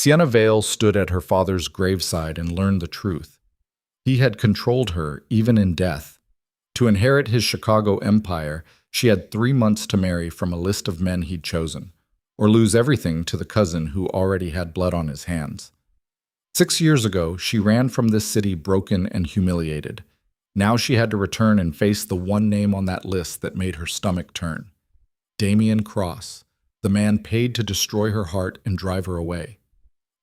Sienna Vale stood at her father's graveside and learned the truth. He had controlled her, even in death. To inherit his Chicago empire, she had 3 months to marry from a list of men he'd chosen, or lose everything to the cousin who already had blood on his hands. 6 years ago, she ran from this city broken and humiliated. Now she had to return and face the one name on that list that made her stomach turn. Damian Cross, the man paid to destroy her heart and drive her away.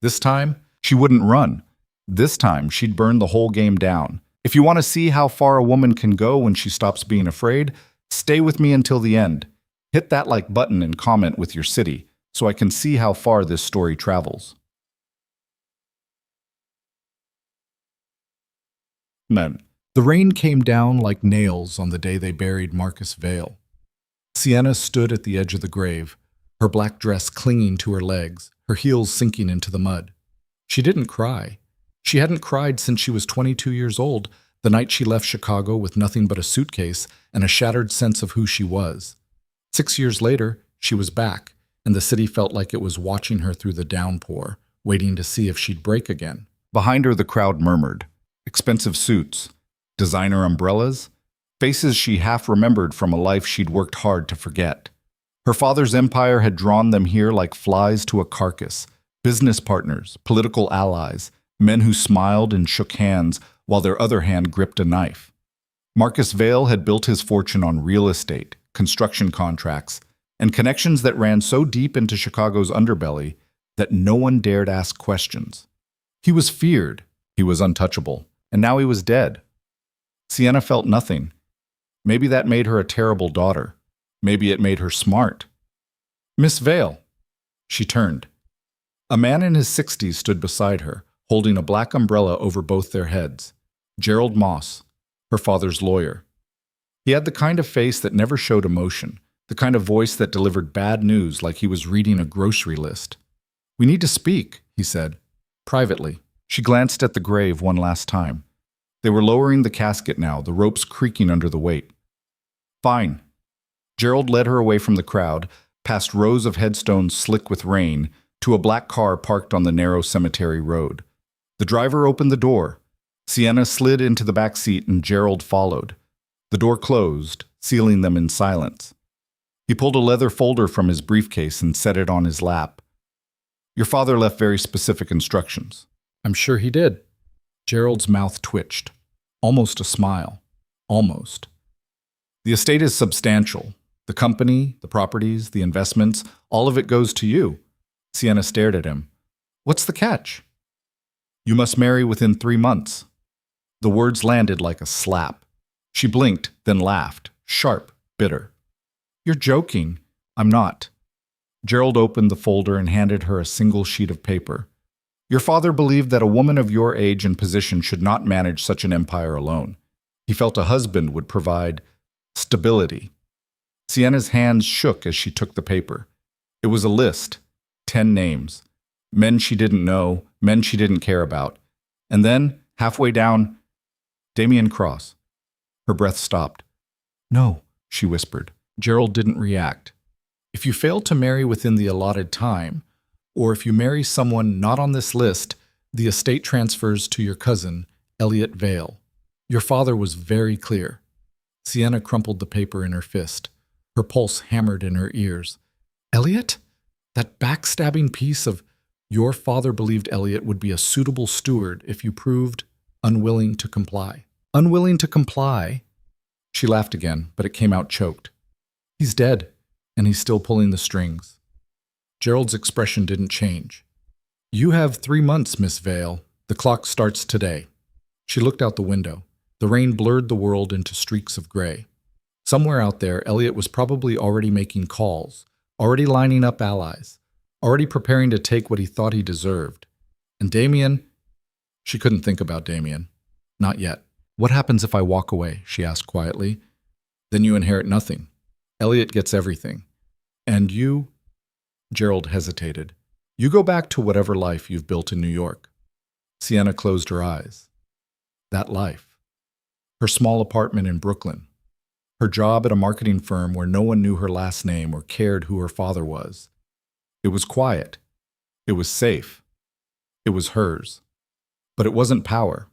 This time, she wouldn't run. This time, she'd burn the whole game down. If you want to see how far a woman can go when she stops being afraid, stay with me until the end. Hit that like button and comment with your city, so I can see how far this story travels. Men. The rain came down like nails on the day they buried Marcus Vale. Sienna stood at the edge of the grave, her black dress clinging to her legs, her heels sinking into the mud. She didn't cry. She hadn't cried since she was 22 years old, the night she left Chicago with nothing but a suitcase and a shattered sense of who she was. 6 years later, she was back, and the city felt like it was watching her through the downpour, waiting to see if she'd break again. Behind her, the crowd murmured. Expensive suits, designer umbrellas, faces she half remembered from a life she'd worked hard to forget. Her father's empire had drawn them here like flies to a carcass, business partners, political allies, men who smiled and shook hands while their other hand gripped a knife. Marcus Vale had built his fortune on real estate, construction contracts, and connections that ran so deep into Chicago's underbelly that no one dared ask questions. He was feared, he was untouchable, and now he was dead. Sienna felt nothing. Maybe that made her a terrible daughter. Maybe it made her smart. Miss Vale. She turned. A man in his 60s stood beside her, holding a black umbrella over both their heads. Gerald Moss, her father's lawyer. He had the kind of face that never showed emotion, the kind of voice that delivered bad news like he was reading a grocery list. "We need to speak," he said, privately. She glanced at the grave one last time. They were lowering the casket now, the ropes creaking under the weight. "Fine." Gerald led her away from the crowd, past rows of headstones slick with rain, to a black car parked on the narrow cemetery road. The driver opened the door. Sienna slid into the back seat and Gerald followed. The door closed, sealing them in silence. He pulled a leather folder from his briefcase and set it on his lap. "Your father left very specific instructions." "I'm sure he did." Gerald's mouth twitched. Almost a smile. Almost. "The estate is substantial. The company, the properties, the investments, all of it goes to you." Sienna stared at him. "What's the catch?" "You must marry within 3 months." The words landed like a slap. She blinked, then laughed, sharp, bitter. "You're joking." "I'm not." Gerald opened the folder and handed her a single sheet of paper. "Your father believed that a woman of your age and position should not manage such an empire alone. He felt a husband would provide stability." Sienna's hands shook as she took the paper. It was a list, 10 names. Men she didn't know, men she didn't care about. And then, halfway down, Damian Cross. Her breath stopped. "No," she whispered. Gerald didn't react. "If you fail to marry within the allotted time, or if you marry someone not on this list, the estate transfers to your cousin, Elliot Vale." Your father was very clear. Sienna crumpled the paper in her fist. Her pulse hammered in her ears. "Elliot? That backstabbing piece of your father believed Elliot would be a suitable steward if you proved unwilling to comply." "Unwilling to comply?" She laughed again, but it came out choked. "He's dead, and he's still pulling the strings." Gerald's expression didn't change. "You have 3 months, Miss Vale. The clock starts today." She looked out the window. The rain blurred the world into streaks of gray. Somewhere out there, Elliot was probably already making calls, already lining up allies, already preparing to take what he thought he deserved. And Damian? She couldn't think about Damian. Not yet. "What happens if I walk away?" she asked quietly. "Then you inherit nothing. Elliot gets everything. And you?" Gerald hesitated. "You go back to whatever life you've built in New York." Sienna closed her eyes. That life. Her small apartment in Brooklyn. Her job at a marketing firm where no one knew her last name or cared who her father was. It was quiet. It was safe. It was hers. But it wasn't power.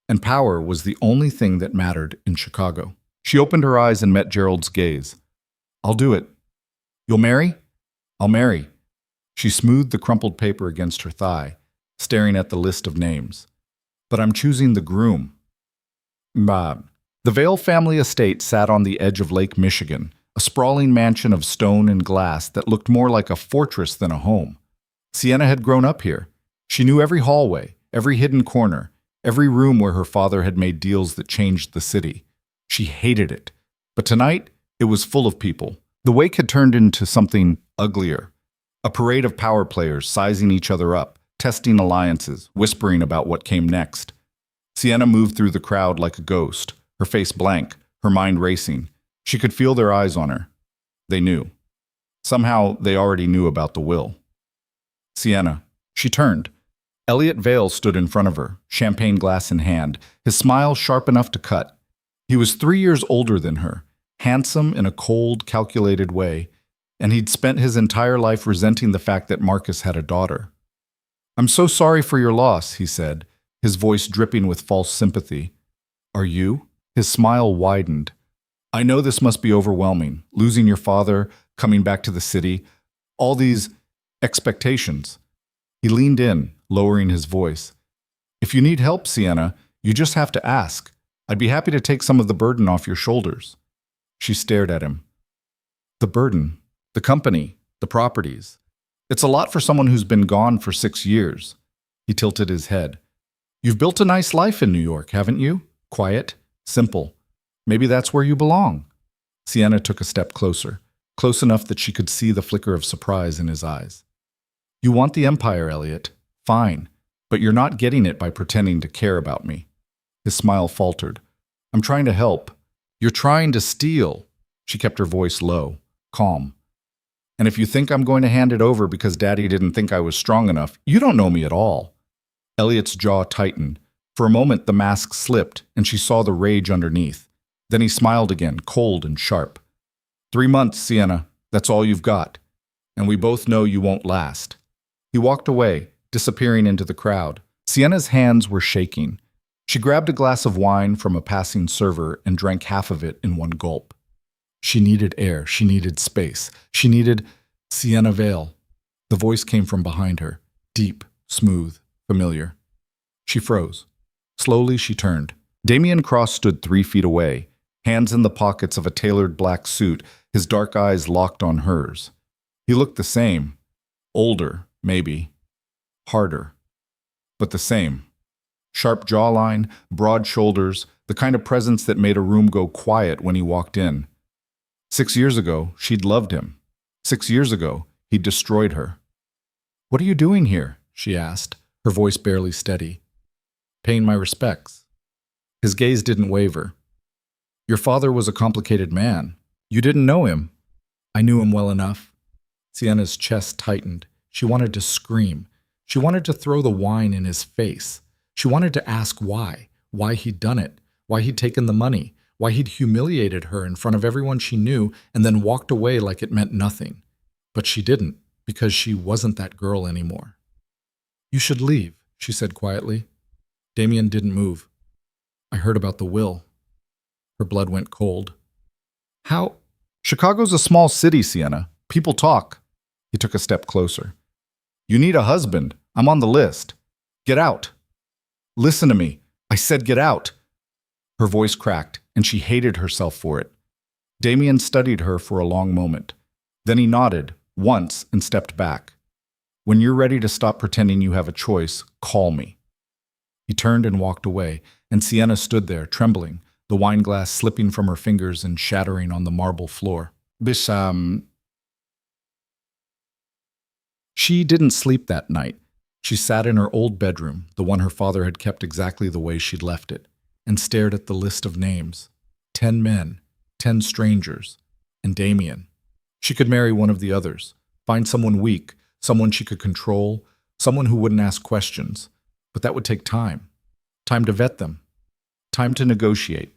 And power was the only thing that mattered in Chicago. She opened her eyes and met Gerald's gaze. I'll do it. You'll marry? I'll marry. She smoothed the crumpled paper against her thigh, staring at the list of names. But I'm choosing the groom. Bob. The Vale family estate sat on the edge of Lake Michigan, a sprawling mansion of stone and glass that looked more like a fortress than a home. Sienna had grown up here. She knew every hallway, every hidden corner, every room where her father had made deals that changed the city. She hated it. But tonight, it was full of people. The wake had turned into something uglier. A parade of power players sizing each other up, testing alliances, whispering about what came next. Sienna moved through the crowd like a ghost, her face blank, her mind racing. She could feel their eyes on her. They knew. Somehow, they already knew about the will. Sienna. She turned. Elliot Vale stood in front of her, champagne glass in hand, his smile sharp enough to cut. He was 3 years older than her, handsome in a cold, calculated way, and he'd spent his entire life resenting the fact that Marcus had a daughter. I'm so sorry for your loss, he said, his voice dripping with false sympathy. Are you? His smile widened. I know this must be overwhelming, losing your father, coming back to the city, all these expectations. He leaned in, lowering his voice. If you need help, Sienna, you just have to ask. I'd be happy to take some of the burden off your shoulders. She stared at him. The burden, the company, the properties. It's a lot for someone who's been gone for 6 years. He tilted his head. You've built a nice life in New York, haven't you? Quiet, simple. Maybe that's where you belong. Sienna took a step closer, close enough that she could see the flicker of surprise in his eyes. You want the empire, Elliot. Fine, but you're not getting it by pretending to care about me. His smile faltered. I'm trying to help. You're trying to steal. She kept her voice low, calm. And if you think I'm going to hand it over because Daddy didn't think I was strong enough, you don't know me at all. Elliot's jaw tightened. For a moment, the mask slipped, and she saw the rage underneath. Then he smiled again, cold and sharp. 3 months, Sienna. That's all you've got. And we both know you won't last. He walked away, disappearing into the crowd. Sienna's hands were shaking. She grabbed a glass of wine from a passing server and drank half of it in one gulp. She needed air. She needed space. She needed Sienna Vale. The voice came from behind her, deep, smooth, familiar. She froze. Slowly, she turned. Damian Cross stood 3 feet away, hands in the pockets of a tailored black suit, his dark eyes locked on hers. He looked the same. Older, maybe. Harder. But the same. Sharp jawline, broad shoulders, the kind of presence that made a room go quiet when he walked in. 6 years ago, she'd loved him. 6 years ago, he'd destroyed her. What are you doing here? She asked, her voice barely steady. Paying my respects. His gaze didn't waver. Your father was a complicated man. You didn't know him. I knew him well enough. Sienna's chest tightened. She wanted to scream. She wanted to throw the wine in his face. She wanted to ask why he'd done it, why he'd taken the money, why he'd humiliated her in front of everyone she knew and then walked away like it meant nothing. But she didn't, because she wasn't that girl anymore. You should leave, she said quietly. Damian didn't move. I heard about the will. Her blood went cold. How? Chicago's a small city, Sienna. People talk. He took a step closer. You need a husband. I'm on the list. Get out. Listen to me. I said get out. Her voice cracked, and she hated herself for it. Damian studied her for a long moment. Then he nodded, once, and stepped back. When you're ready to stop pretending you have a choice, call me. He turned and walked away, and Sienna stood there, trembling, the wine glass slipping from her fingers and shattering on the marble floor. She didn't sleep that night. She sat in her old bedroom, the one her father had kept exactly the way she'd left it, and stared at the list of names. 10 men, 10 strangers, and Damian. She could marry one of the others, find someone weak, someone she could control, someone who wouldn't ask questions. But that would take time. Time to vet them. Time to negotiate.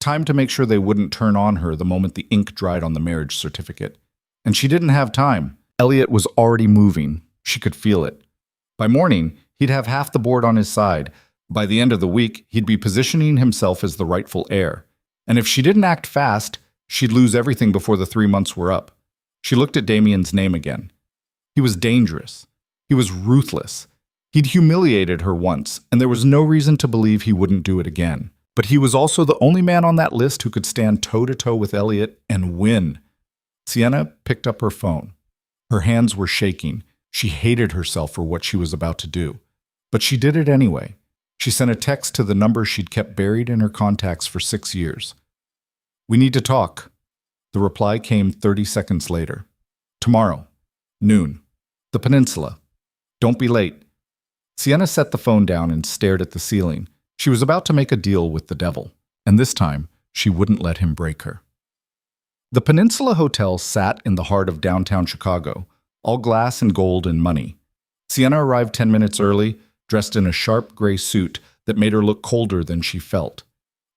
Time to make sure they wouldn't turn on her the moment the ink dried on the marriage certificate. And she didn't have time. Elliot was already moving. She could feel it. By morning, he'd have half the board on his side. By the end of the week, he'd be positioning himself as the rightful heir. And if she didn't act fast, she'd lose everything before the 3 months were up. She looked at Damien's name again. He was dangerous. He was ruthless. He'd humiliated her once, and there was no reason to believe he wouldn't do it again. But he was also the only man on that list who could stand toe-to-toe with Elliot and win. Sienna picked up her phone. Her hands were shaking. She hated herself for what she was about to do. But she did it anyway. She sent a text to the number she'd kept buried in her contacts for 6 years. "We need to talk." The reply came 30 seconds later. "Tomorrow, noon. The Peninsula. Don't be late." Sienna set the phone down and stared at the ceiling. She was about to make a deal with the devil, and this time she wouldn't let him break her. The Peninsula Hotel sat in the heart of downtown Chicago, all glass and gold and money. Sienna arrived 10 minutes early, dressed in a sharp gray suit that made her look colder than she felt.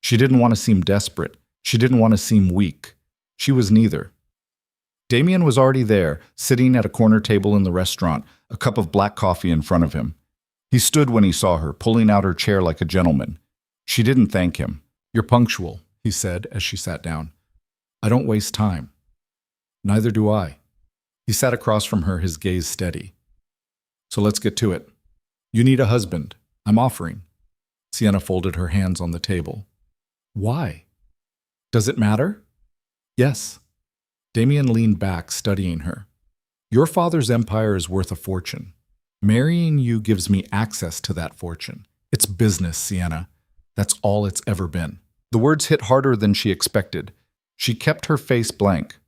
She didn't want to seem desperate. She didn't want to seem weak. She was neither. Damien was already there, sitting at a corner table in the restaurant, a cup of black coffee in front of him. He stood when he saw her, pulling out her chair like a gentleman. She didn't thank him. "You're punctual," he said as she sat down. "I don't waste time." "Neither do I." He sat across from her, his gaze steady. "So let's get to it. You need a husband. I'm offering." Sienna folded her hands on the table. "Why? Does it matter?" "Yes." Damien leaned back, studying her. "Your father's empire is worth a fortune. Marrying you gives me access to that fortune. It's business, Sienna. That's all it's ever been." The words hit harder than she expected. She kept her face blank.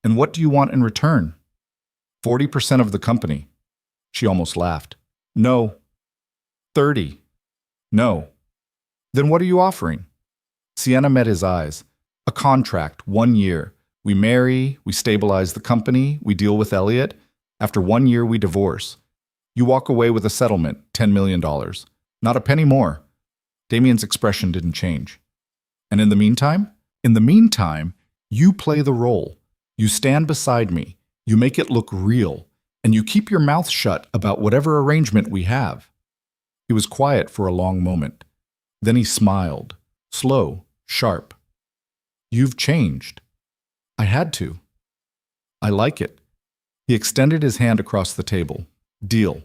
"And what do you want in return?" 40% of the company." She almost laughed. "No." 30. "No." "Then what are you offering?" Sienna met his eyes. "A contract, 1 year. We marry, we stabilize the company, we deal with Elliot. After 1 year, we divorce. You walk away with a settlement, $10 million. Not a penny more." Damien's expression didn't change. "And in the meantime?" "In the meantime, you play the role. You stand beside me. You make it look real. And you keep your mouth shut about whatever arrangement we have." He was quiet for a long moment. Then he smiled, slow, sharp. "You've changed." "I had to." "I like it." He extended his hand across the table. "Deal."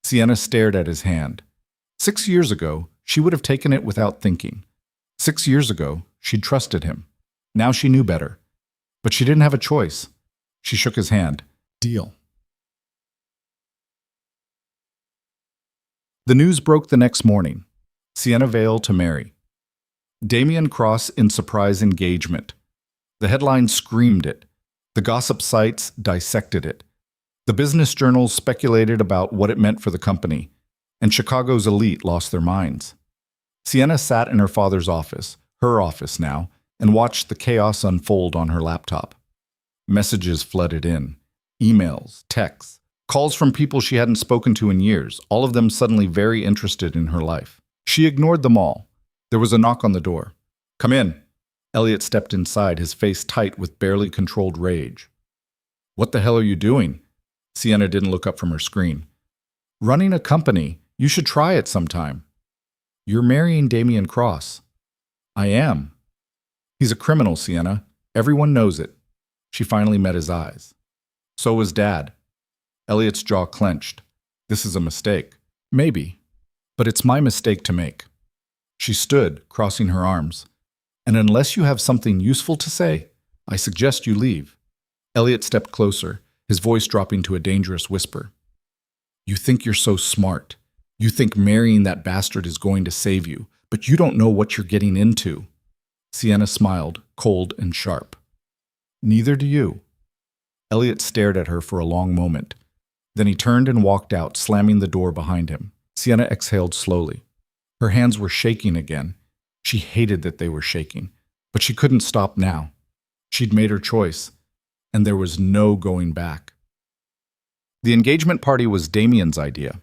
Sienna stared at his hand. 6 years ago, she would have taken it without thinking. 6 years ago, she'd trusted him. Now she knew better. But she didn't have a choice. She shook his hand. "Deal." The news broke the next morning. Sienna Vale to marry. Damien Cross in surprise engagement. The headlines screamed it. The gossip sites dissected it. The business journals speculated about what it meant for the company, and Chicago's elite lost their minds. Sienna sat in her father's office, her office now, and watched the chaos unfold on her laptop. Messages flooded in. Emails, texts, calls from people she hadn't spoken to in years, all of them suddenly very interested in her life. She ignored them all. There was a knock on the door. "Come in." Elliot stepped inside, his face tight with barely controlled rage. "What the hell are you doing?" Sienna didn't look up from her screen. "Running a company. You should try it sometime." "You're marrying Damien Cross." "I am." "He's a criminal, Sienna. Everyone knows it." She finally met his eyes. "So was Dad." Elliot's jaw clenched. "This is a mistake." "Maybe. But it's my mistake to make." She stood, crossing her arms. "And unless you have something useful to say, I suggest you leave." Elliot stepped closer, his voice dropping to a dangerous whisper. "You think you're so smart. You think marrying that bastard is going to save you, but you don't know what you're getting into." Sienna smiled, cold and sharp. "Neither do you." Elliot stared at her for a long moment. Then he turned and walked out, slamming the door behind him. Sienna exhaled slowly. Her hands were shaking again. She hated that they were shaking, but she couldn't stop now. She'd made her choice, and there was no going back. The engagement party was Damien's idea.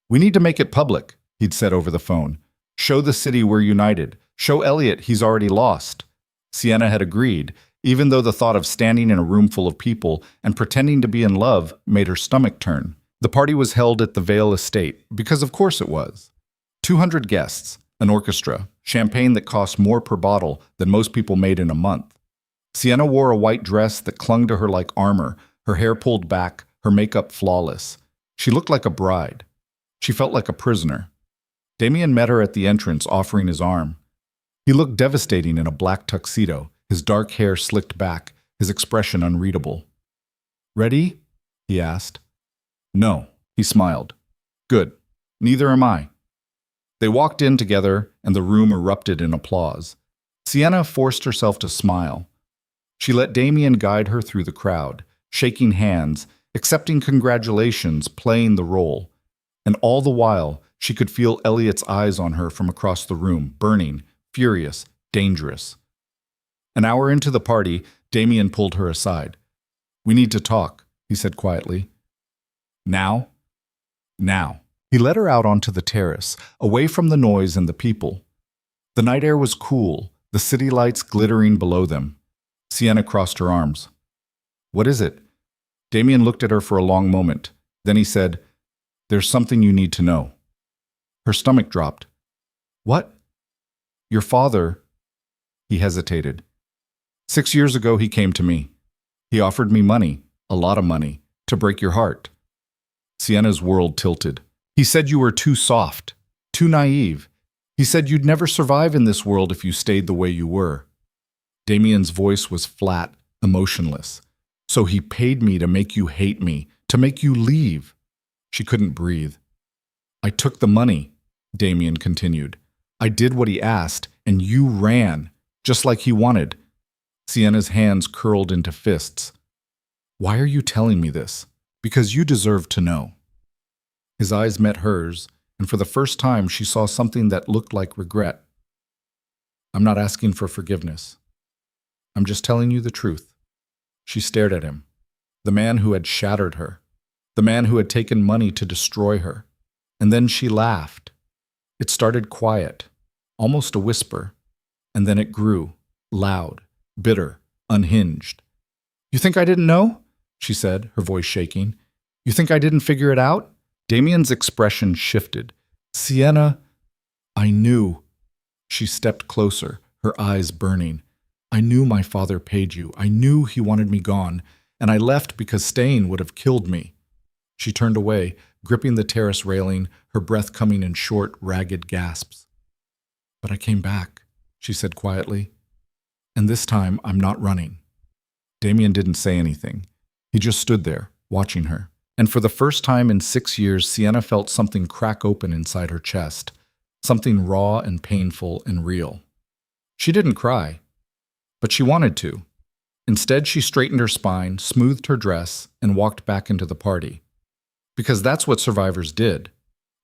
"We need to make it public," he'd said over the phone. "Show the city we're united. Show Elliot he's already lost." Sienna had agreed, even though the thought of standing in a room full of people and pretending to be in love made her stomach turn. The party was held at the Vale Estate, because of course it was. 200 guests, an orchestra, champagne that cost more per bottle than most people made in a month. Sienna wore a white dress that clung to her like armor, her hair pulled back, her makeup flawless. She looked like a bride. She felt like a prisoner. Damien met her at the entrance, offering his arm. He looked devastating in a black tuxedo, his dark hair slicked back, his expression unreadable. "Ready?" he asked. "No," he smiled. "Good. Neither am I." They walked in together, and the room erupted in applause. Sienna forced herself to smile. She let Damien guide her through the crowd, shaking hands, accepting congratulations, playing the role. And all the while, she could feel Elliot's eyes on her from across the room, burning, furious, dangerous. An hour into the party, Damien pulled her aside. "We need to talk," he said quietly. "Now?" "Now." He led her out onto the terrace, away from the noise and the people. The night air was cool, the city lights glittering below them. Sienna crossed her arms. "What is it?" Damien looked at her for a long moment. Then he said, "There's something you need to know." Her stomach dropped. "What?" "Your father—" He hesitated. 6 years ago he came to me. He offered me money, a lot of money, to break your heart. Sienna's world tilted. "He said you were too soft, too naive. He said you'd never survive in this world if you stayed the way you were." Damien's voice was flat, emotionless. "So he paid me to make you hate me, to make you leave." She couldn't breathe. "I took the money," Damien continued. "I did what he asked, and you ran, just like he wanted." Sienna's hands curled into fists. "Why are you telling me this?" "Because you deserve to know." His eyes met hers, and for the first time she saw something that looked like regret. "I'm not asking for forgiveness. I'm just telling you the truth." She stared at him. The man who had shattered her. The man who had taken money to destroy her. And then she laughed. It started quiet, almost a whisper, and then it grew, loud, bitter, unhinged. "You think I didn't know?" she said, her voice shaking. "You think I didn't figure it out?" Damien's expression shifted. "Sienna, I knew." She stepped closer, her eyes burning. "I knew my father paid you. I knew he wanted me gone, and I left because staying would have killed me." She turned away, gripping the terrace railing, her breath coming in short, ragged gasps. "But I came back," she said quietly. "And this time I'm not running." Damien didn't say anything. He just stood there, watching her. And for the first time in 6 years, Sienna felt something crack open inside her chest, something raw and painful and real. She didn't cry, but she wanted to. Instead, she straightened her spine, smoothed her dress, and walked back into the party. Because that's what survivors did.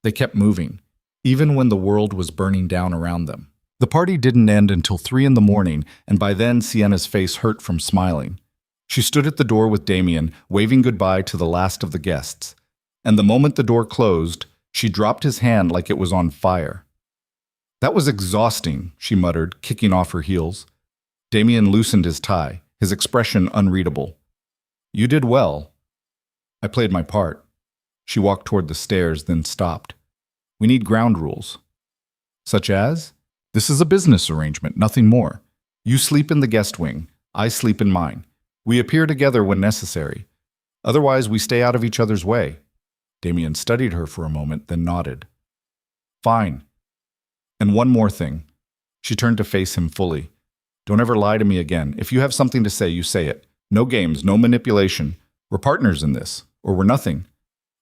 They kept moving, even when the world was burning down around them. The party didn't end until 3 in the morning, and by then Sienna's face hurt from smiling. She stood at the door with Damien, waving goodbye to the last of the guests. And the moment the door closed, she dropped his hand like it was on fire. "That was exhausting," she muttered, kicking off her heels. Damien loosened his tie, his expression unreadable. "You did well." "I played my part." She walked toward the stairs, then stopped. "We need ground rules." "Such as?" "This is a business arrangement, nothing more. You sleep in the guest wing. I sleep in mine. We appear together when necessary. Otherwise, we stay out of each other's way." Damien studied her for a moment, then nodded. "Fine. And one more thing." She turned to face him fully. "Don't ever lie to me again. If you have something to say, you say it. No games, no manipulation. We're partners in this, or we're nothing."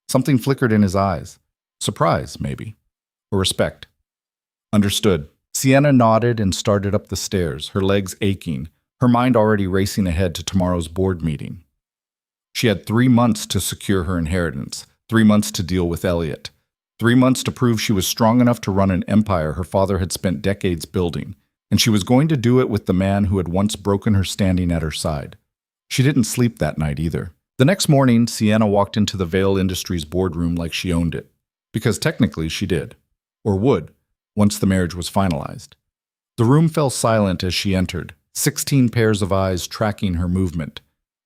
Something flickered in his eyes. Surprise, maybe. Or respect. "Understood." Sienna nodded and started up the stairs, her legs aching, her mind already racing ahead to tomorrow's board meeting. She had 3 months to secure her inheritance, 3 months to deal with Elliot, 3 months to prove she was strong enough to run an empire her father had spent decades building, and she was going to do it with the man who had once broken her standing at her side. She didn't sleep that night either. The next morning, Sienna walked into the Vale Industries boardroom like she owned it, because technically she did, or would, once the marriage was finalized. The room fell silent as she entered, 16 pairs of eyes tracking her movement.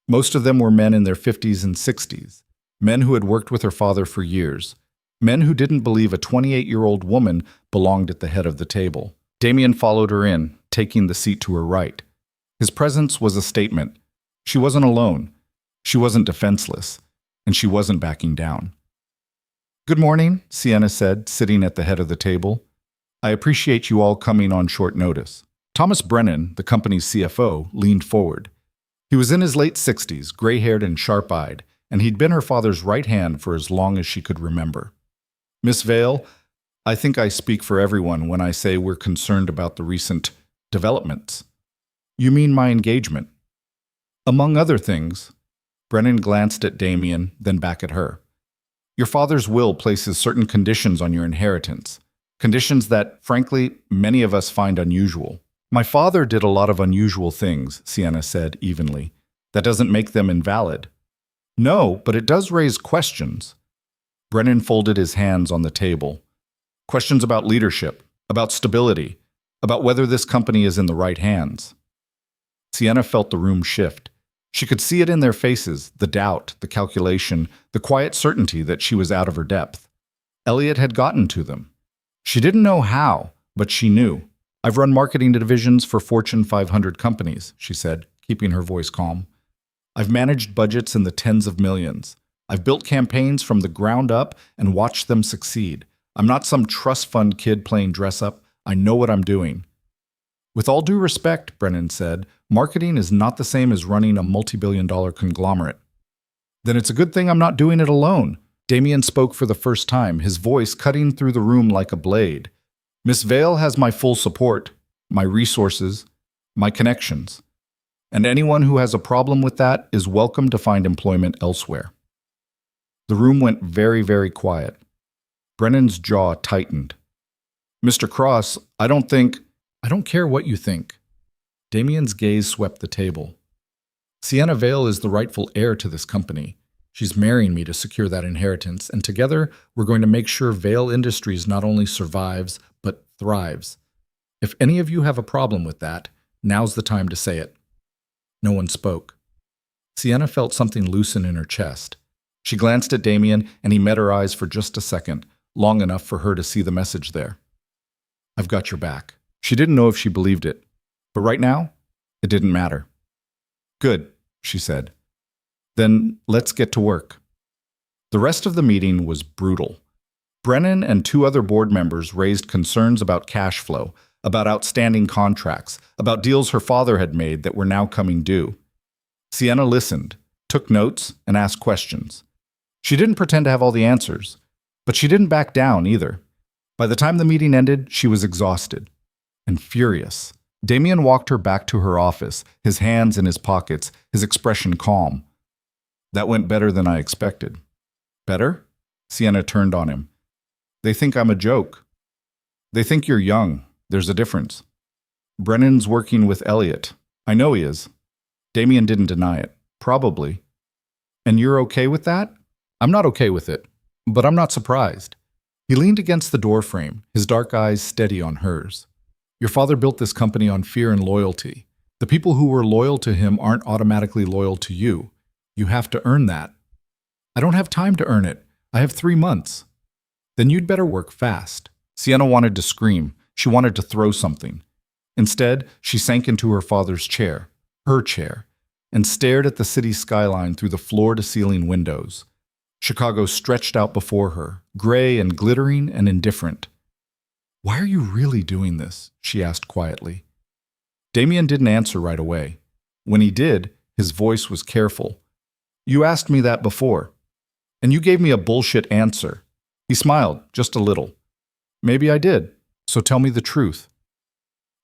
Most of them were men in their 50s and 60s. Men who had worked with her father for years. Men who didn't believe a 28-year-old woman belonged at the head of the table. Damien followed her in, taking the seat to her right. His presence was a statement. She wasn't alone. She wasn't defenseless. And she wasn't backing down. "Good morning," Sienna said, sitting at the head of the table. "I appreciate you all coming on short notice." Thomas Brennan, the company's CFO, leaned forward. He was in his late 60s, gray-haired and sharp-eyed, and he'd been her father's right hand for as long as she could remember. "Miss Vale, I think I speak for everyone when I say we're concerned about the recent developments." "You mean my engagement?" "Among other things." Brennan glanced at Damien, then back at her. "Your father's will places certain conditions on your inheritance. Conditions that, frankly, many of us find unusual." "My father did a lot of unusual things," Sienna said evenly. "That doesn't make them invalid." "No, but it does raise questions." Brennan folded his hands on the table. "Questions about leadership, about stability, about whether this company is in the right hands." Sienna felt the room shift. She could see it in their faces, the doubt, the calculation, the quiet certainty that she was out of her depth. Elliot had gotten to them. She didn't know how, but she knew. "I've run marketing divisions for Fortune 500 companies," she said, keeping her voice calm. "I've managed budgets in the tens of millions. I've built campaigns from the ground up and watched them succeed. I'm not some trust fund kid playing dress-up. I know what I'm doing." "With all due respect," Brennan said, "marketing is not the same as running a multi-billion-dollar conglomerate." "Then it's a good thing I'm not doing it alone." Damien spoke for the first time, his voice cutting through the room like a blade. "Miss Vale has my full support, my resources, my connections. And anyone who has a problem with that is welcome to find employment elsewhere." The room went very, very quiet. Brennan's jaw tightened. "Mr. Cross, I don't care what you think." Damien's gaze swept the table. "Sienna Vale is the rightful heir to this company. She's marrying me to secure that inheritance, and together we're going to make sure Vale Industries not only survives, but thrives. If any of you have a problem with that, now's the time to say it." No one spoke. Sienna felt something loosen in her chest. She glanced at Damien, and he met her eyes for just a second, long enough for her to see the message there. "I've got your back." She didn't know if she believed it, but right now, it didn't matter. "Good," she said. "Then let's get to work." The rest of the meeting was brutal. Brennan and two other board members raised concerns about cash flow, about outstanding contracts, about deals her father had made that were now coming due. Sienna listened, took notes, and asked questions. She didn't pretend to have all the answers, but she didn't back down either. By the time the meeting ended, she was exhausted and furious. Damien walked her back to her office, his hands in his pockets, his expression calm. "That went better than I expected." "Better?" Sienna turned on him. "They think I'm a joke. They think you're young. There's a difference. Brennan's working with Elliot. I know he is." Damien didn't deny it. "Probably." "And you're okay with that?" "I'm not okay with it, but I'm not surprised." He leaned against the doorframe, his dark eyes steady on hers. "Your father built this company on fear and loyalty. The people who were loyal to him aren't automatically loyal to you. You have to earn that." "I don't have time to earn it. I have 3 months." "Then you'd better work fast." Sienna wanted to scream. She wanted to throw something. Instead, she sank into her father's chair, her chair, and stared at the city skyline through the floor-to-ceiling windows. Chicago stretched out before her, gray and glittering and indifferent. "Why are you really doing this?" she asked quietly. Damien didn't answer right away. When he did, his voice was careful. "You asked me that before, and you gave me a bullshit answer." He smiled, just a little. "Maybe I did, so tell me the truth."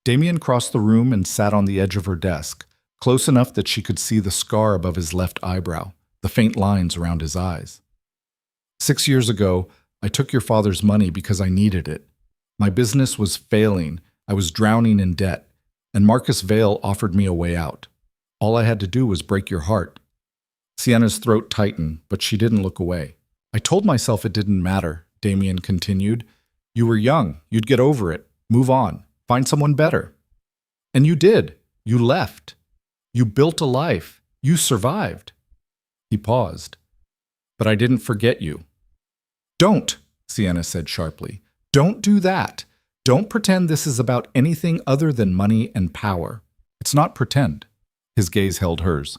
Damien crossed the room and sat on the edge of her desk, close enough that she could see the scar above his left eyebrow, the faint lines around his eyes. 6 years ago, I took your father's money because I needed it. My business was failing, I was drowning in debt, and Marcus Vale offered me a way out. All I had to do was break your heart." Sienna's throat tightened, but she didn't look away. "I told myself it didn't matter," Damien continued. "You were young, you'd get over it, move on, find someone better. And you did. You left. You built a life. You survived." He paused. But I didn't forget you. Don't, Sienna said sharply. Don't do that. Don't pretend this is about anything other than money and power. It's not pretend. His gaze held hers.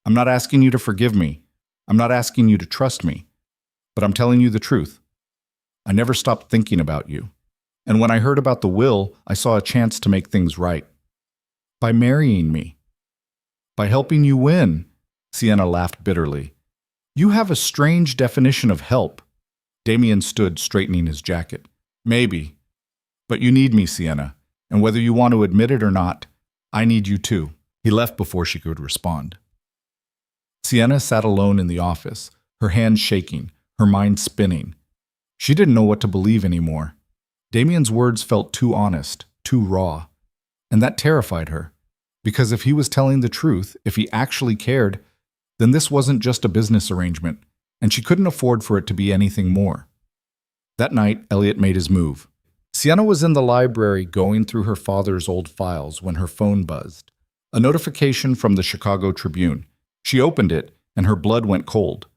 I'm not asking you to forgive me. I'm not asking you to trust me. But I'm telling you the truth. I never stopped thinking about you. And when I heard about the will, I saw a chance to make things right. By marrying me. By helping you win. Sienna laughed bitterly. You have a strange definition of help. Damien stood, straightening his jacket. Maybe. But you need me, Sienna. And whether you want to admit it or not, I need you too. He left before she could respond. Sienna sat alone in the office, her hands shaking, her mind spinning. She didn't know what to believe anymore. Damien's words felt too honest, too raw. And that terrified her. Because if he was telling the truth, if he actually cared, then this wasn't just a business arrangement, and she couldn't afford for it to be anything more. That night, Elliot made his move. Sienna was in the library going through her father's old files when her phone buzzed. A notification from the Chicago Tribune. She opened it, and her blood went cold.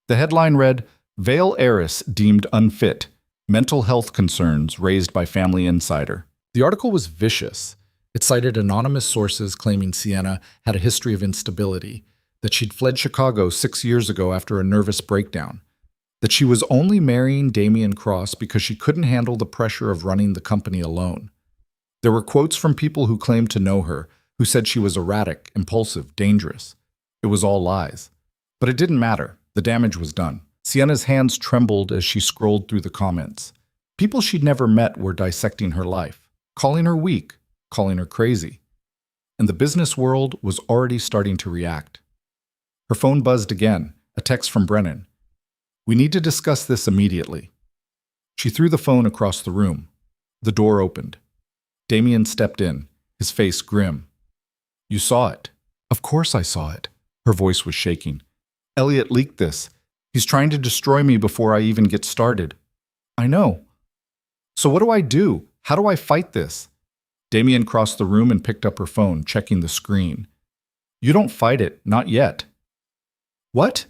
The headline read, Vale Heiress Deemed Unfit, Mental Health Concerns Raised by Family Insider. The article was vicious. It cited anonymous sources claiming Sienna had a history of instability, that she'd fled Chicago 6 years ago after a nervous breakdown, that she was only marrying Damien Cross because she couldn't handle the pressure of running the company alone. There were quotes from people who claimed to know her, who said she was erratic, impulsive, dangerous. It was all lies. But it didn't matter. The damage was done. Sienna's hands trembled as she scrolled through the comments. People she'd never met were dissecting her life, calling her weak, calling her crazy. And the business world was already starting to react. Her phone buzzed again, a text from Brennan. We need to discuss this immediately. She threw the phone across the room. The door opened. Damien stepped in, his face grim. You saw it. Of course I saw it. Her voice was shaking. Elliot leaked this. He's trying to destroy me before I even get started. I know. So what do I do? How do I fight this? Damien crossed the room and picked up her phone, checking the screen. You don't fight it, not yet. What?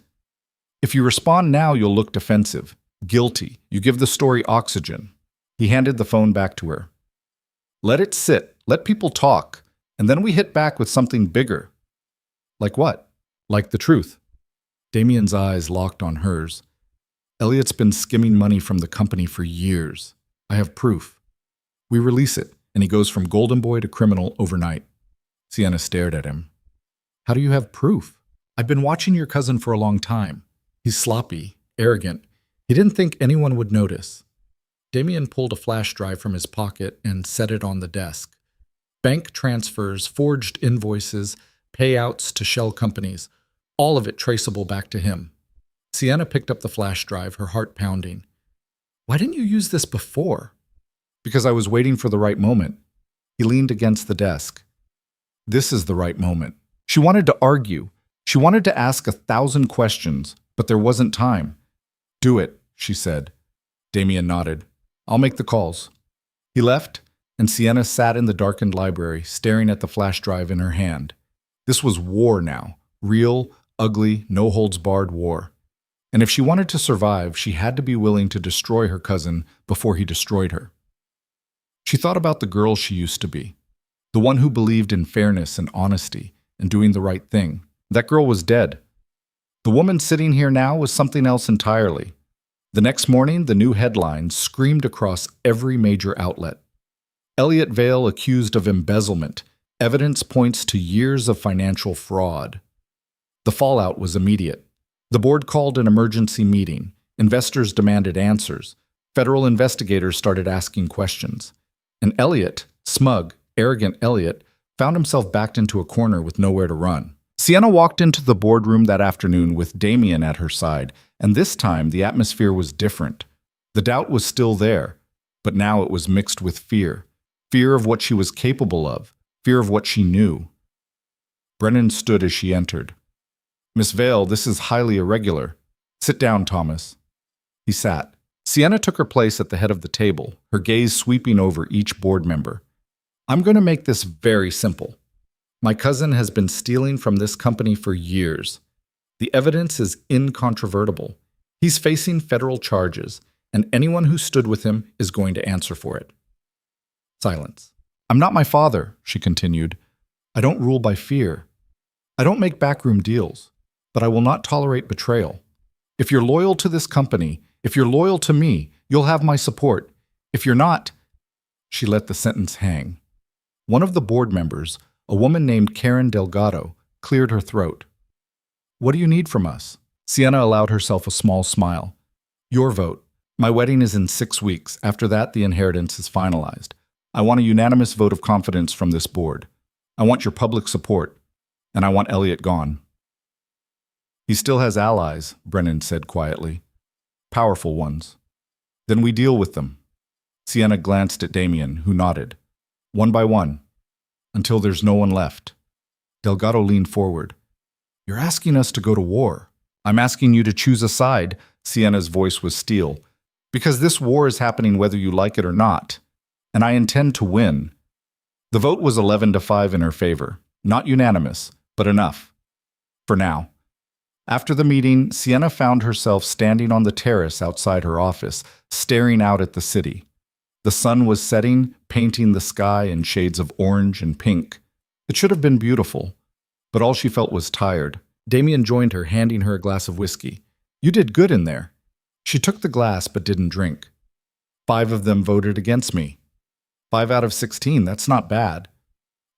If you respond now, you'll look defensive, guilty. You give the story oxygen. He handed the phone back to her. Let it sit. Let people talk. And then we hit back with something bigger. Like what? Like the truth. Damien's eyes locked on hers. Elliot's been skimming money from the company for years. I have proof. We release it, and he goes from golden boy to criminal overnight. Sienna stared at him. How do you have proof? I've been watching your cousin for a long time. He's sloppy, arrogant. He didn't think anyone would notice. Damien pulled a flash drive from his pocket and set it on the desk. Bank transfers, forged invoices, payouts to shell companies, all of it traceable back to him. Sienna picked up the flash drive, her heart pounding. Why didn't you use this before? Because I was waiting for the right moment. He leaned against the desk. This is the right moment. She wanted to argue. She wanted to ask 1,000 questions, but there wasn't time. Do it, she said. Damien nodded. I'll make the calls. He left, and Sienna sat in the darkened library, staring at the flash drive in her hand. This was war now. Real, ugly, no-holds-barred war. And if she wanted to survive, she had to be willing to destroy her cousin before he destroyed her. She thought about the girl she used to be, the one who believed in fairness and honesty and doing the right thing. That girl was dead. The woman sitting here now was something else entirely. The next morning, the new headlines screamed across every major outlet. Elliot Vale accused of embezzlement. Evidence points to years of financial fraud. The fallout was immediate. The board called an emergency meeting. Investors demanded answers. Federal investigators started asking questions. And Elliot, smug, arrogant Elliot, found himself backed into a corner with nowhere to run. Sienna walked into the boardroom that afternoon with Damien at her side, and this time the atmosphere was different. The doubt was still there, but now it was mixed with fear. Fear of what she was capable of, fear of what she knew. Brennan stood as she entered. Miss Vale, this is highly irregular. Sit down, Thomas. He sat. Sienna took her place at the head of the table, her gaze sweeping over each board member. I'm going to make this very simple. My cousin has been stealing from this company for years. The evidence is incontrovertible. He's facing federal charges, and anyone who stood with him is going to answer for it. Silence. I'm not my father, she continued. I don't rule by fear. I don't make backroom deals, but I will not tolerate betrayal. If you're loyal to this company, if you're loyal to me, you'll have my support. If you're not, she let the sentence hang. One of the board members, a woman named Karen Delgado, cleared her throat. What do you need from us? Sienna allowed herself a small smile. Your vote. My wedding is in 6 weeks. After that, the inheritance is finalized. I want a unanimous vote of confidence from this board. I want your public support, and I want Elliot gone. He still has allies, Brennan said quietly. Powerful ones. Then we deal with them. Sienna glanced at Damien, who nodded. One by one, until there's no one left. Delgado leaned forward. You're asking us to go to war. I'm asking you to choose a side, Sienna's voice was steel, because this war is happening whether you like it or not, and I intend to win. The vote was 11-5 in her favor. Not unanimous, but enough. For now. After the meeting, Sienna found herself standing on the terrace outside her office, staring out at the city. The sun was setting, painting the sky in shades of orange and pink. It should have been beautiful, but all she felt was tired. Damien joined her, handing her a glass of whiskey. You did good in there. She took the glass but didn't drink. 5 of them voted against me. 5 out of 16, that's not bad.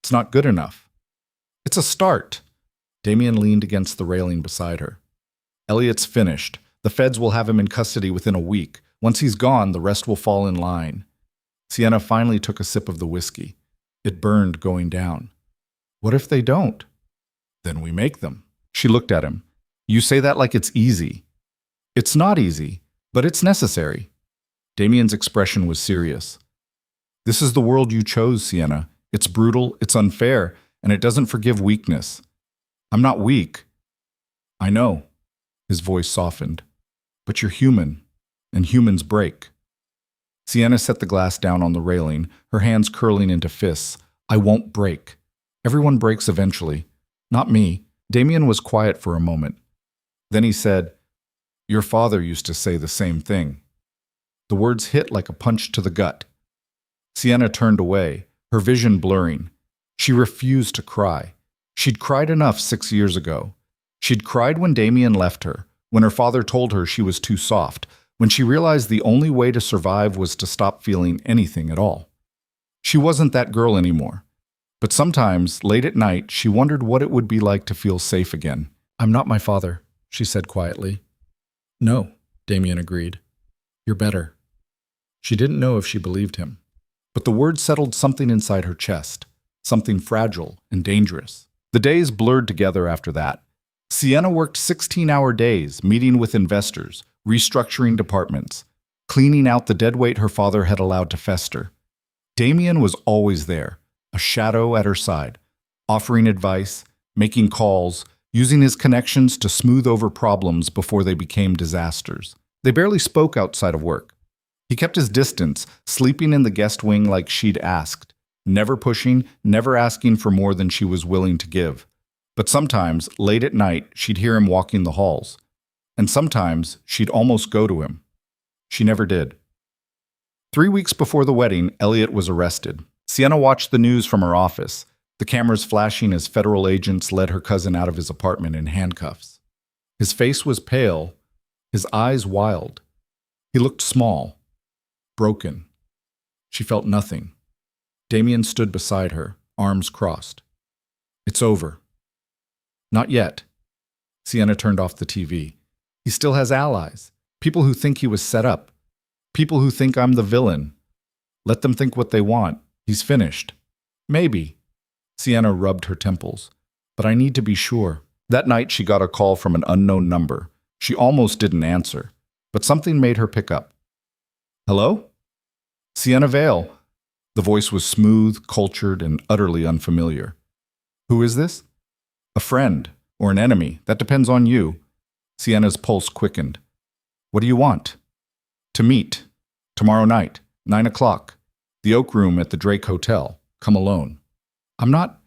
It's not good enough. It's a start. Damien leaned against the railing beside her. Elliot's finished. The feds will have him in custody within a week. Once he's gone, the rest will fall in line. Sienna finally took a sip of the whiskey. It burned going down. What if they don't? Then we make them. She looked at him. You say that like it's easy. It's not easy, but it's necessary. Damien's expression was serious. This is the world you chose, Sienna. It's brutal, it's unfair, and it doesn't forgive weakness. I'm not weak. I know. His voice softened. But you're human, and humans break. Sienna set the glass down on the railing, her hands curling into fists. I won't break. Everyone breaks eventually. Not me. Damien was quiet for a moment. Then he said, Your father used to say the same thing. The words hit like a punch to the gut. Sienna turned away, her vision blurring. She refused to cry. She'd cried enough 6 years ago. She'd cried when Damien left her, when her father told her she was too soft, when she realized the only way to survive was to stop feeling anything at all. She wasn't that girl anymore. But sometimes, late at night, she wondered what it would be like to feel safe again. I'm not my father, she said quietly. No, Damien agreed. You're better. She didn't know if she believed him. But the word settled something inside her chest, something fragile and dangerous. The days blurred together after that. Sienna worked 16-hour days, meeting with investors, restructuring departments, cleaning out the deadweight her father had allowed to fester. Damien was always there, a shadow at her side, offering advice, making calls, using his connections to smooth over problems before they became disasters. They barely spoke outside of work. He kept his distance, sleeping in the guest wing like she'd asked, never pushing, never asking for more than she was willing to give. But sometimes, late at night, she'd hear him walking the halls. And sometimes, she'd almost go to him. She never did. 3 weeks before the wedding, Elliot was arrested. Sienna watched the news from her office, the cameras flashing as federal agents led her cousin out of his apartment in handcuffs. His face was pale, his eyes wild. He looked small, broken. She felt nothing. Damien stood beside her, arms crossed. It's over. Not yet. Sienna turned off the TV. He still has allies, people who think he was set up, people who think I'm the villain. Let them think what they want. He's finished. Maybe. Sienna rubbed her temples. But I need to be sure. That night she got a call from an unknown number. She almost didn't answer, but something made her pick up. Hello? Sienna Vale. The voice was smooth, cultured, and utterly unfamiliar. Who is this? A friend, or an enemy. That depends on you. Sienna's pulse quickened. What do you want? To meet. Tomorrow night, 9 o'clock. The Oak Room at the Drake Hotel. Come alone. I'm not.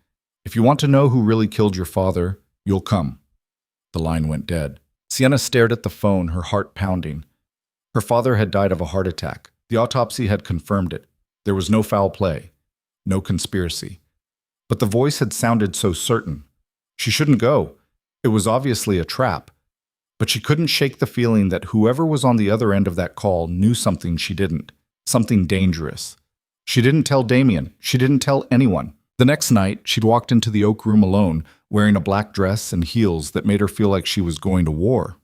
If you want to know who really killed your father, you'll come. The line went dead. Sienna stared at the phone, her heart pounding. Her father had died of a heart attack. The autopsy had confirmed it. There was no foul play, no conspiracy. But the voice had sounded so certain. She shouldn't go. It was obviously a trap. But she couldn't shake the feeling that whoever was on the other end of that call knew something she didn't, something dangerous. She didn't tell Damien. She didn't tell anyone. The next night, she'd walked into the oak room alone, wearing a black dress and heels that made her feel like she was going to war.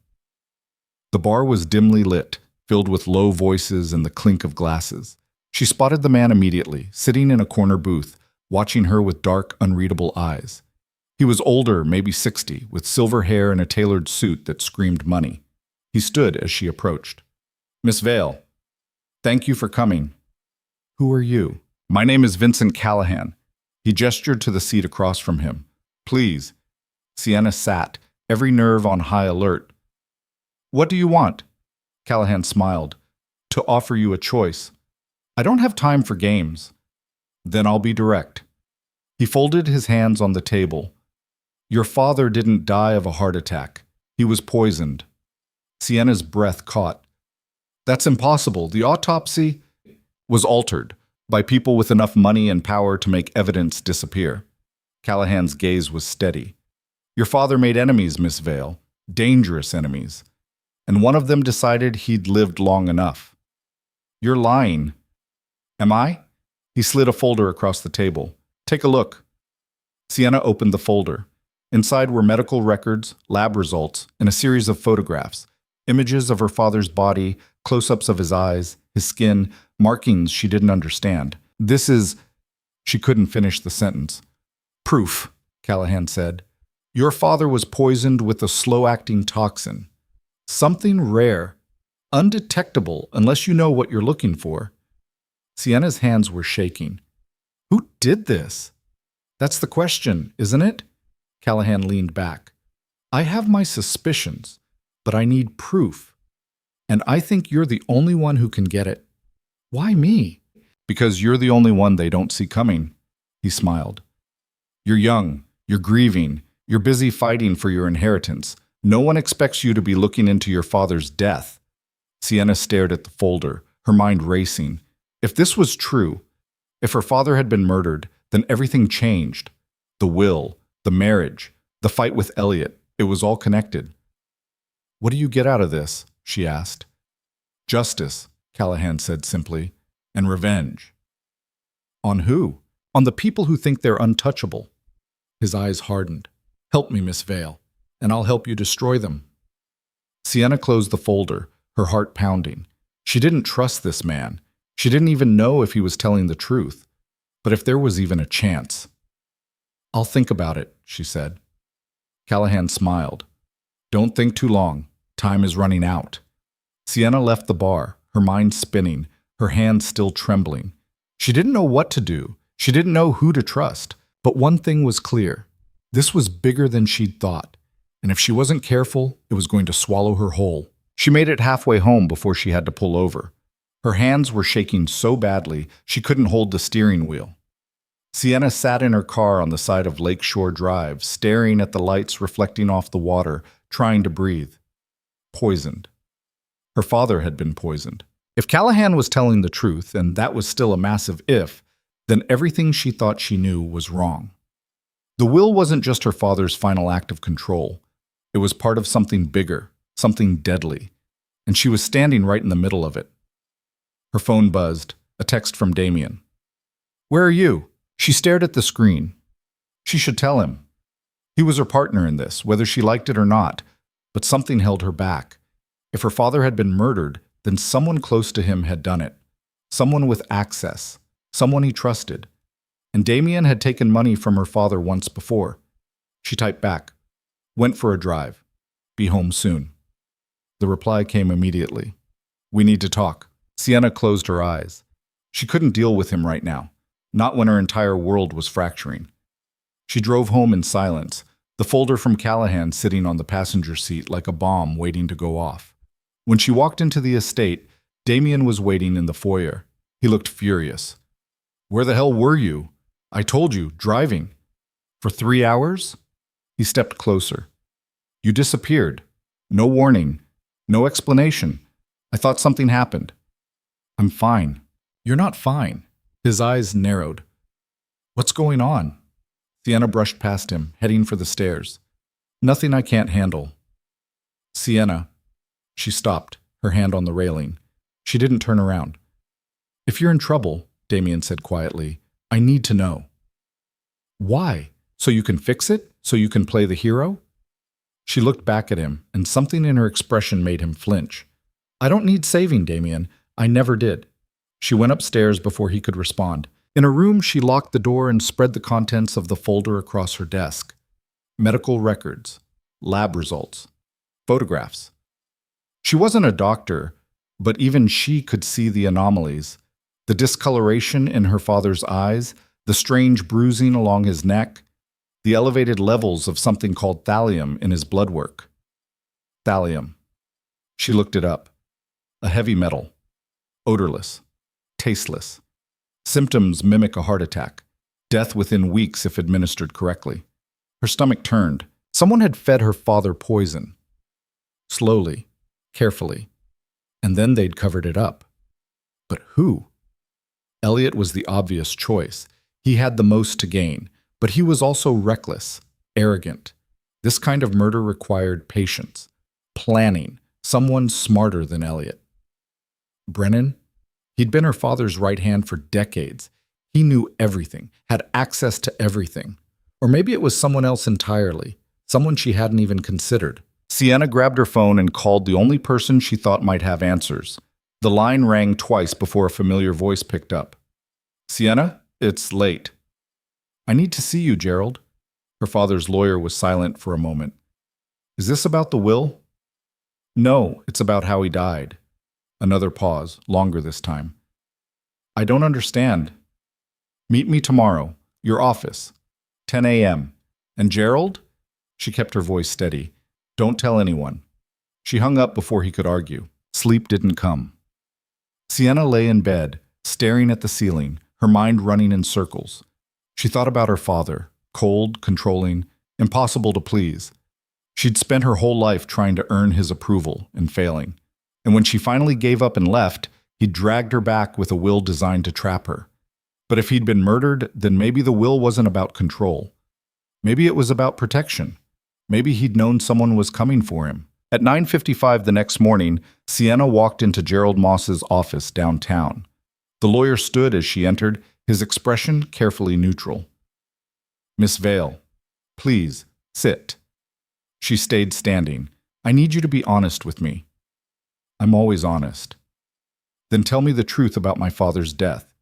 The bar was dimly lit, filled with low voices and the clink of glasses. She spotted the man immediately, sitting in a corner booth, watching her with dark, unreadable eyes. He was older, maybe 60, with silver hair and a tailored suit that screamed money. He stood as she approached. "Miss Vale, thank you for coming." "Who are you?" "My name is Vincent Callahan." He gestured to the seat across from him. "Please." Sienna sat, every nerve on high alert. "What do you want?" Callahan smiled. "To offer you a choice. I don't have time for games." "Then I'll be direct." He folded his hands on the table. "Your father didn't die of a heart attack. He was poisoned." Sienna's breath caught. "That's impossible. The autopsy was altered by people with enough money and power to make evidence disappear." Callahan's gaze was steady. "Your father made enemies, Miss Vale. Dangerous enemies. And one of them decided he'd lived long enough." "You're lying." "Am I?" He slid a folder across the table. "Take a look." Sienna opened the folder. Inside were medical records, lab results, and a series of photographs. Images of her father's body, close-ups of his eyes, his skin, markings she didn't understand. "This is—" She couldn't finish the sentence. "Proof," Callahan said. "Your father was poisoned with a slow-acting toxin. Something rare, undetectable unless you know what you're looking for." Sienna's hands were shaking. "Who did this?" "That's the question, isn't it?" Callahan leaned back. "I have my suspicions, but I need proof. And I think you're the only one who can get it." "Why me?" "Because you're the only one they don't see coming." He smiled. "You're young, you're grieving, you're busy fighting for your inheritance. No one expects you to be looking into your father's death." Sienna stared at the folder, her mind racing. If this was true, if her father had been murdered, then everything changed. The will, the marriage, the fight with Elliot, it was all connected. "What do you get out of this?" she asked. "Justice," Callahan said simply, "and revenge." "On who?" "On the people who think they're untouchable." His eyes hardened. "Help me, Miss Vale, and I'll help you destroy them." Sienna closed the folder, her heart pounding. She didn't trust this man. She didn't even know if he was telling the truth. But if there was even a chance. "I'll think about it," she said. Callahan smiled. "Don't think too long. Time is running out." Sienna left the bar, her mind spinning, her hands still trembling. She didn't know what to do. She didn't know who to trust. But one thing was clear. This was bigger than she'd thought. And if she wasn't careful, it was going to swallow her whole. She made it halfway home before she had to pull over. Her hands were shaking so badly she couldn't hold the steering wheel. Sienna sat in her car on the side of Lakeshore Drive, staring at the lights reflecting off the water, trying to breathe. Poisoned. Her father had been poisoned. If Callahan was telling the truth, and that was still a massive if, then everything she thought she knew was wrong. The will wasn't just her father's final act of control. It was part of something bigger, something deadly, and she was standing right in the middle of it. Her phone buzzed, a text from Damien. "Where are you?" She stared at the screen. She should tell him. He was her partner in this, whether she liked it or not, but something held her back. If her father had been murdered, then someone close to him had done it. Someone with access, someone he trusted. And Damien had taken money from her father once before. She typed back, "Went for a drive. Be home soon." The reply came immediately. "We need to talk." Sienna closed her eyes. She couldn't deal with him right now, not when her entire world was fracturing. She drove home in silence, the folder from Callahan sitting on the passenger seat like a bomb waiting to go off. When she walked into the estate, Damien was waiting in the foyer. He looked furious. "Where the hell were you? I told you, driving." "For 3 hours?" He stepped closer. You disappeared. No warning. No explanation. I thought something happened. I'm fine. You're not fine. His eyes narrowed. What's going on? Sienna brushed past him, heading for the stairs. Nothing I can't handle. Sienna. She stopped, her hand on the railing. She didn't turn around. If you're in trouble, Damien said quietly, I need to know. Why? So you can fix it? So you can play the hero? She looked back at him, and something in her expression made him flinch. I don't need saving, Damien. I never did. She went upstairs before he could respond. In her room, she locked the door and spread the contents of the folder across her desk. Medical records, lab results, photographs. She wasn't a doctor, but even she could see the anomalies. The discoloration in her father's eyes, the strange bruising along his neck, the elevated levels of something called thallium in his blood work. Thallium. She looked it up. A heavy metal. Odorless. Tasteless. Symptoms mimic a heart attack. Death within weeks if administered correctly. Her stomach turned. Someone had fed her father poison. Slowly. Carefully. And then they'd covered it up. But who? Elliot was the obvious choice. He had the most to gain, but he was also reckless, arrogant. This kind of murder required patience, planning, someone smarter than Elliot. Brennan? He'd been her father's right hand for decades. He knew everything, had access to everything. Or maybe it was someone else entirely, someone she hadn't even considered. Sienna grabbed her phone and called the only person she thought might have answers. The line rang twice before a familiar voice picked up. Sienna, it's late. I need to see you, Gerald. Her father's lawyer was silent for a moment. Is this about the will? No, it's about how he died. Another pause, longer this time. I don't understand. Meet me tomorrow, your office, 10 a.m. And Gerald? She kept her voice steady. Don't tell anyone. She hung up before he could argue. Sleep didn't come. Sienna lay in bed, staring at the ceiling, her mind running in circles. She thought about her father, cold, controlling, impossible to please. She'd spent her whole life trying to earn his approval and failing. And when she finally gave up and left, he dragged her back with a will designed to trap her. But if he'd been murdered, then maybe the will wasn't about control. Maybe it was about protection. Maybe he'd known someone was coming for him. At 9:55 the next morning, Sienna walked into Gerald Moss's office downtown. The lawyer stood as she entered, his expression carefully neutral. Miss Vale, please, sit. She stayed standing. I need you to be honest with me. I'm always honest. Then tell me the truth about my father's death.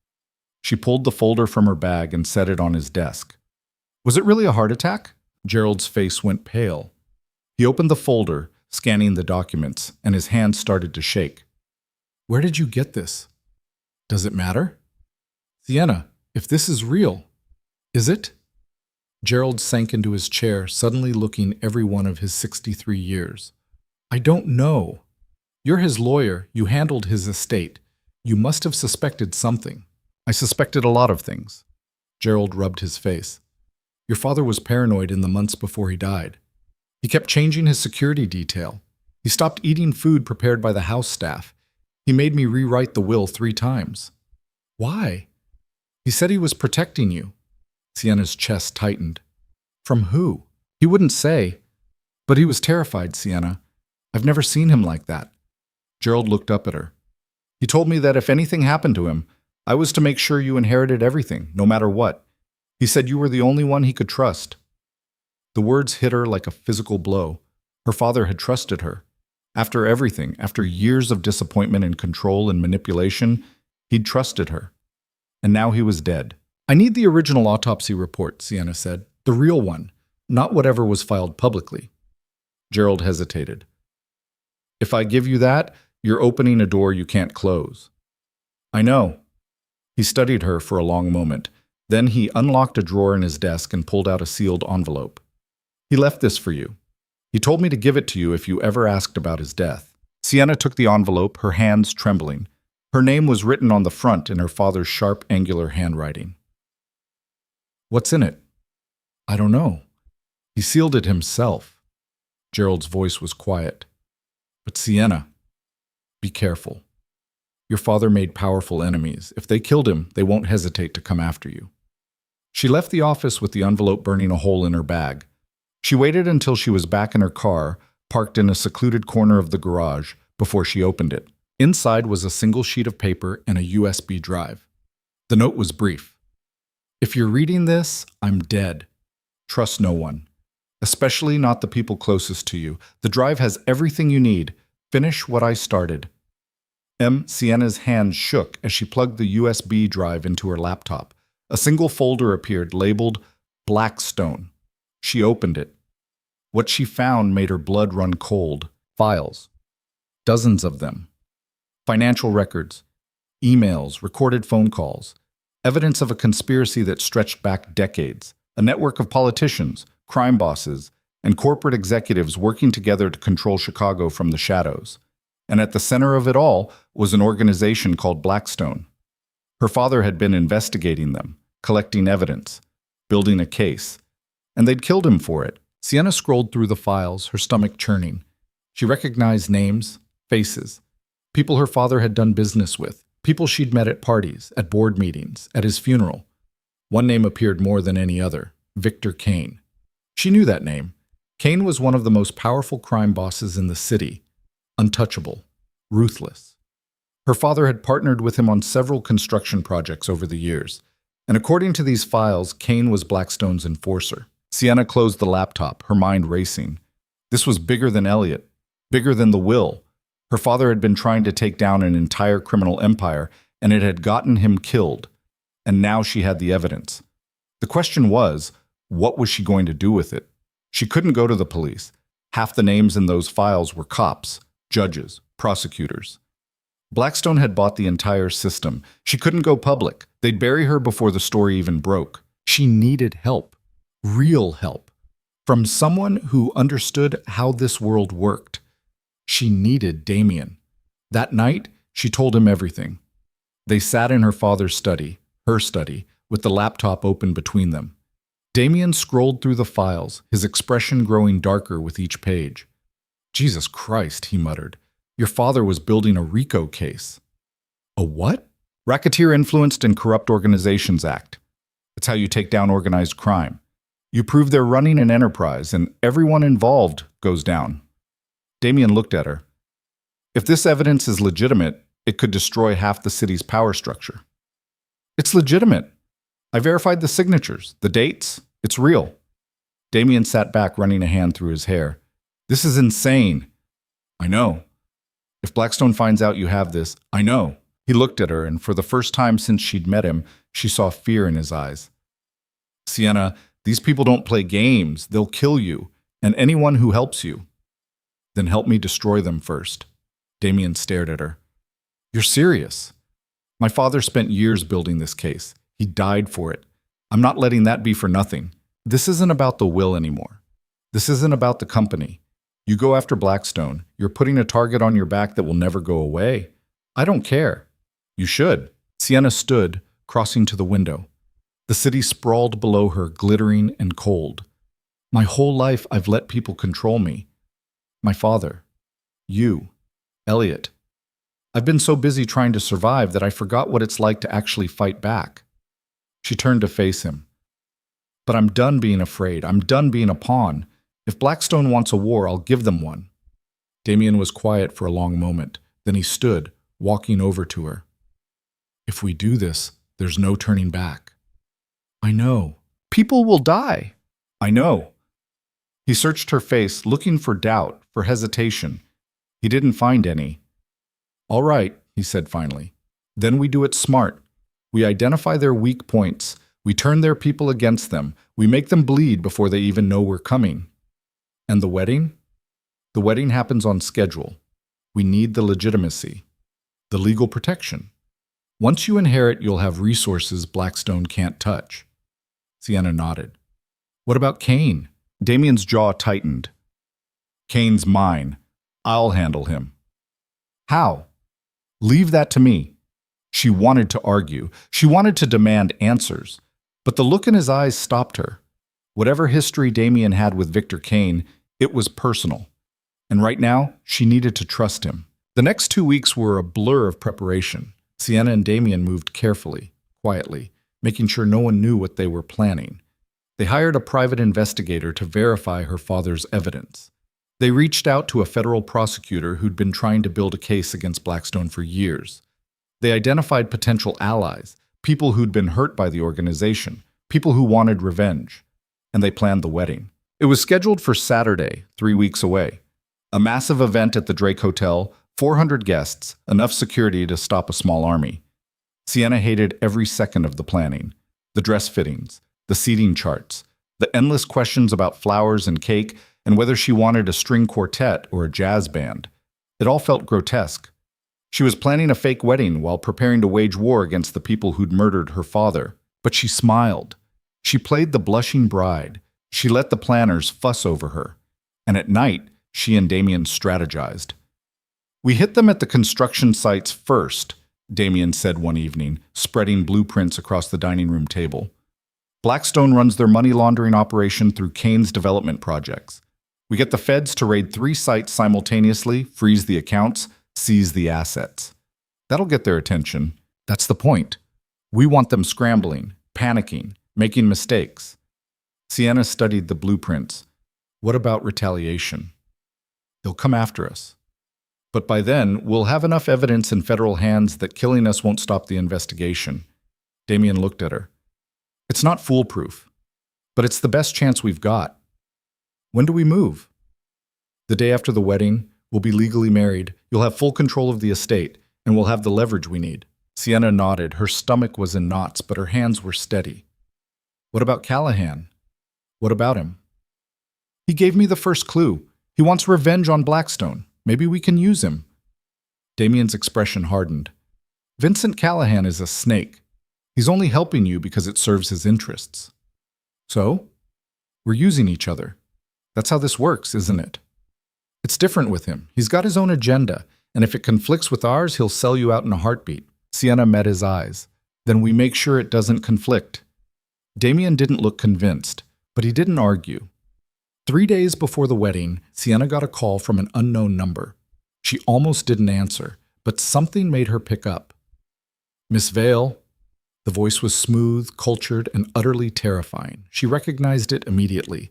She pulled the folder from her bag and set it on his desk. Was it really a heart attack? Gerald's face went pale. He opened the folder, scanning the documents, and his hand started to shake. Where did you get this? Does it matter? Sienna, if this is real, is it? Gerald sank into his chair, suddenly looking every one of his 63 years. I don't know. You're his lawyer. You handled his estate. You must have suspected something. I suspected a lot of things. Gerald rubbed his face. Your father was paranoid in the months before he died. He kept changing his security detail. He stopped eating food prepared by the house staff. He made me rewrite the will 3 times. Why? He said he was protecting you. Sienna's chest tightened. From who? He wouldn't say. But he was terrified, Sienna. I've never seen him like that. Gerald looked up at her. He told me that if anything happened to him, I was to make sure you inherited everything, no matter what. He said you were the only one he could trust. The words hit her like a physical blow. Her father had trusted her. After everything, after years of disappointment and control and manipulation, he'd trusted her. And now he was dead. I need the original autopsy report, Sienna said. The real one, not whatever was filed publicly. Gerald hesitated. If I give you that, you're opening a door you can't close. I know. He studied her for a long moment. Then he unlocked a drawer in his desk and pulled out a sealed envelope. He left this for you. He told me to give it to you if you ever asked about his death. Sienna took the envelope, her hands trembling. Her name was written on the front in her father's sharp, angular handwriting. What's in it? I don't know. He sealed it himself. Gerald's voice was quiet. But Sienna, be careful. Your father made powerful enemies. If they killed him, they won't hesitate to come after you. She left the office with the envelope burning a hole in her bag. She waited until she was back in her car, parked in a secluded corner of the garage, before she opened it. Inside was a single sheet of paper and a USB drive. The note was brief. If you're reading this, I'm dead. Trust no one, especially not the people closest to you. The drive has everything you need. Finish what I started. Sienna's hand shook as she plugged the USB drive into her laptop. A single folder appeared labeled Blackstone. She opened it. What she found made her blood run cold. Files. Dozens of them. Financial records. Emails, recorded phone calls. Evidence of a conspiracy that stretched back decades. A network of politicians, crime bosses, and corporate executives working together to control Chicago from the shadows. And at the center of it all was an organization called Blackstone. Her father had been investigating them, collecting evidence, building a case, and they'd killed him for it. Sienna scrolled through the files, her stomach churning. She recognized names, faces, people her father had done business with, people she'd met at parties, at board meetings, at his funeral. One name appeared more than any other, Victor Kane. She knew that name. Kane was one of the most powerful crime bosses in the city, untouchable, ruthless. Her father had partnered with him on several construction projects over the years, and according to these files, Kane was Blackstone's enforcer. Sienna closed the laptop, her mind racing. This was bigger than Elliot, bigger than the will. Her father had been trying to take down an entire criminal empire, and it had gotten him killed. And now she had the evidence. The question was, what was she going to do with it? She couldn't go to the police. Half the names in those files were cops, judges, prosecutors. Blackstone had bought the entire system. She couldn't go public. They'd bury her before the story even broke. She needed help, real help, from someone who understood how this world worked. She needed Damien. That night, she told him everything. They sat in her father's study, her study, with the laptop open between them. Damien scrolled through the files, his expression growing darker with each page. Jesus Christ, he muttered. Your father was building a RICO case. A what? Racketeer Influenced and Corrupt Organizations Act. It's how you take down organized crime. You prove they're running an enterprise, and everyone involved goes down. Damien looked at her. If this evidence is legitimate, it could destroy half the city's power structure. It's legitimate. I verified the signatures, the dates. It's real. Damien sat back, running a hand through his hair. This is insane. I know. If Blackstone finds out you have this, I know. He looked at her, and for the first time since she'd met him, she saw fear in his eyes. Sienna, these people don't play games. They'll kill you, and anyone who helps you. Then help me destroy them first. Damien stared at her. You're serious? My father spent years building this case. He died for it. I'm not letting that be for nothing. This isn't about the will anymore. This isn't about the company. You go after Blackstone. You're putting a target on your back that will never go away. I don't care. You should. Sienna stood, crossing to the window. The city sprawled below her, glittering and cold. My whole life I've let people control me. My father. You. Elliot. I've been so busy trying to survive that I forgot what it's like to actually fight back. She turned to face him. But I'm done being afraid. I'm done being a pawn. If Blackstone wants a war, I'll give them one. Damien was quiet for a long moment. Then he stood, walking over to her. If we do this, there's no turning back. I know. People will die. I know. He searched her face, looking for doubt, for hesitation. He didn't find any. All right, he said finally. Then we do it smart. We identify their weak points. We turn their people against them. We make them bleed before they even know we're coming. And the wedding? The wedding happens on schedule. We need the legitimacy, the legal protection. Once you inherit, you'll have resources Blackstone can't touch. Sienna nodded. What about Kane? Damien's jaw tightened. Kane's mine. I'll handle him. How? Leave that to me. She wanted to argue. She wanted to demand answers. But the look in his eyes stopped her. Whatever history Damien had with Victor Kane, It was personal. And right now, she needed to trust him. The next 2 weeks were a blur of preparation. Sienna and Damien moved carefully, quietly, making sure no one knew what they were planning. They hired a private investigator to verify her father's evidence. They reached out to a federal prosecutor who'd been trying to build a case against Blackstone for years. They identified potential allies, people who'd been hurt by the organization, people who wanted revenge. And they planned the wedding. It was scheduled for Saturday, 3 weeks away. A massive event at the Drake Hotel, 400 guests, enough security to stop a small army. Sienna hated every second of the planning. The dress fittings, the seating charts, the endless questions about flowers and cake, and whether she wanted a string quartet or a jazz band. It all felt grotesque. She was planning a fake wedding while preparing to wage war against the people who'd murdered her father. But she smiled. She played the blushing bride. She let the planners fuss over her. And at night, she and Damien strategized. "We hit them at the construction sites first," Damien said one evening, spreading blueprints across the dining room table. "Blackstone runs their money laundering operation through Kane's development projects. We get the feds to raid 3 sites simultaneously, freeze the accounts, seize the assets. That'll get their attention. That's the point. We want them scrambling, panicking, making mistakes." Sienna studied the blueprints. What about retaliation? They'll come after us. But by then, we'll have enough evidence in federal hands that killing us won't stop the investigation. Damien looked at her. It's not foolproof, but it's the best chance we've got. When do we move? The day after the wedding. We'll be legally married. You'll have full control of the estate, and we'll have the leverage we need. Sienna nodded. Her stomach was in knots, but her hands were steady. What about Callahan? What about him? He gave me the first clue. He wants revenge on Blackstone. Maybe we can use him. Damien's expression hardened. Vincent Callahan is a snake. He's only helping you because it serves his interests. So? We're using each other. That's how this works, isn't it? It's different with him. He's got his own agenda, and if it conflicts with ours, he'll sell you out in a heartbeat. Sienna met his eyes. Then we make sure it doesn't conflict. Damien didn't look convinced, but he didn't argue. 3 days before the wedding, Sienna got a call from an unknown number. She almost didn't answer, but something made her pick up. Miss Vale. The voice was smooth, cultured, and utterly terrifying. She recognized it immediately.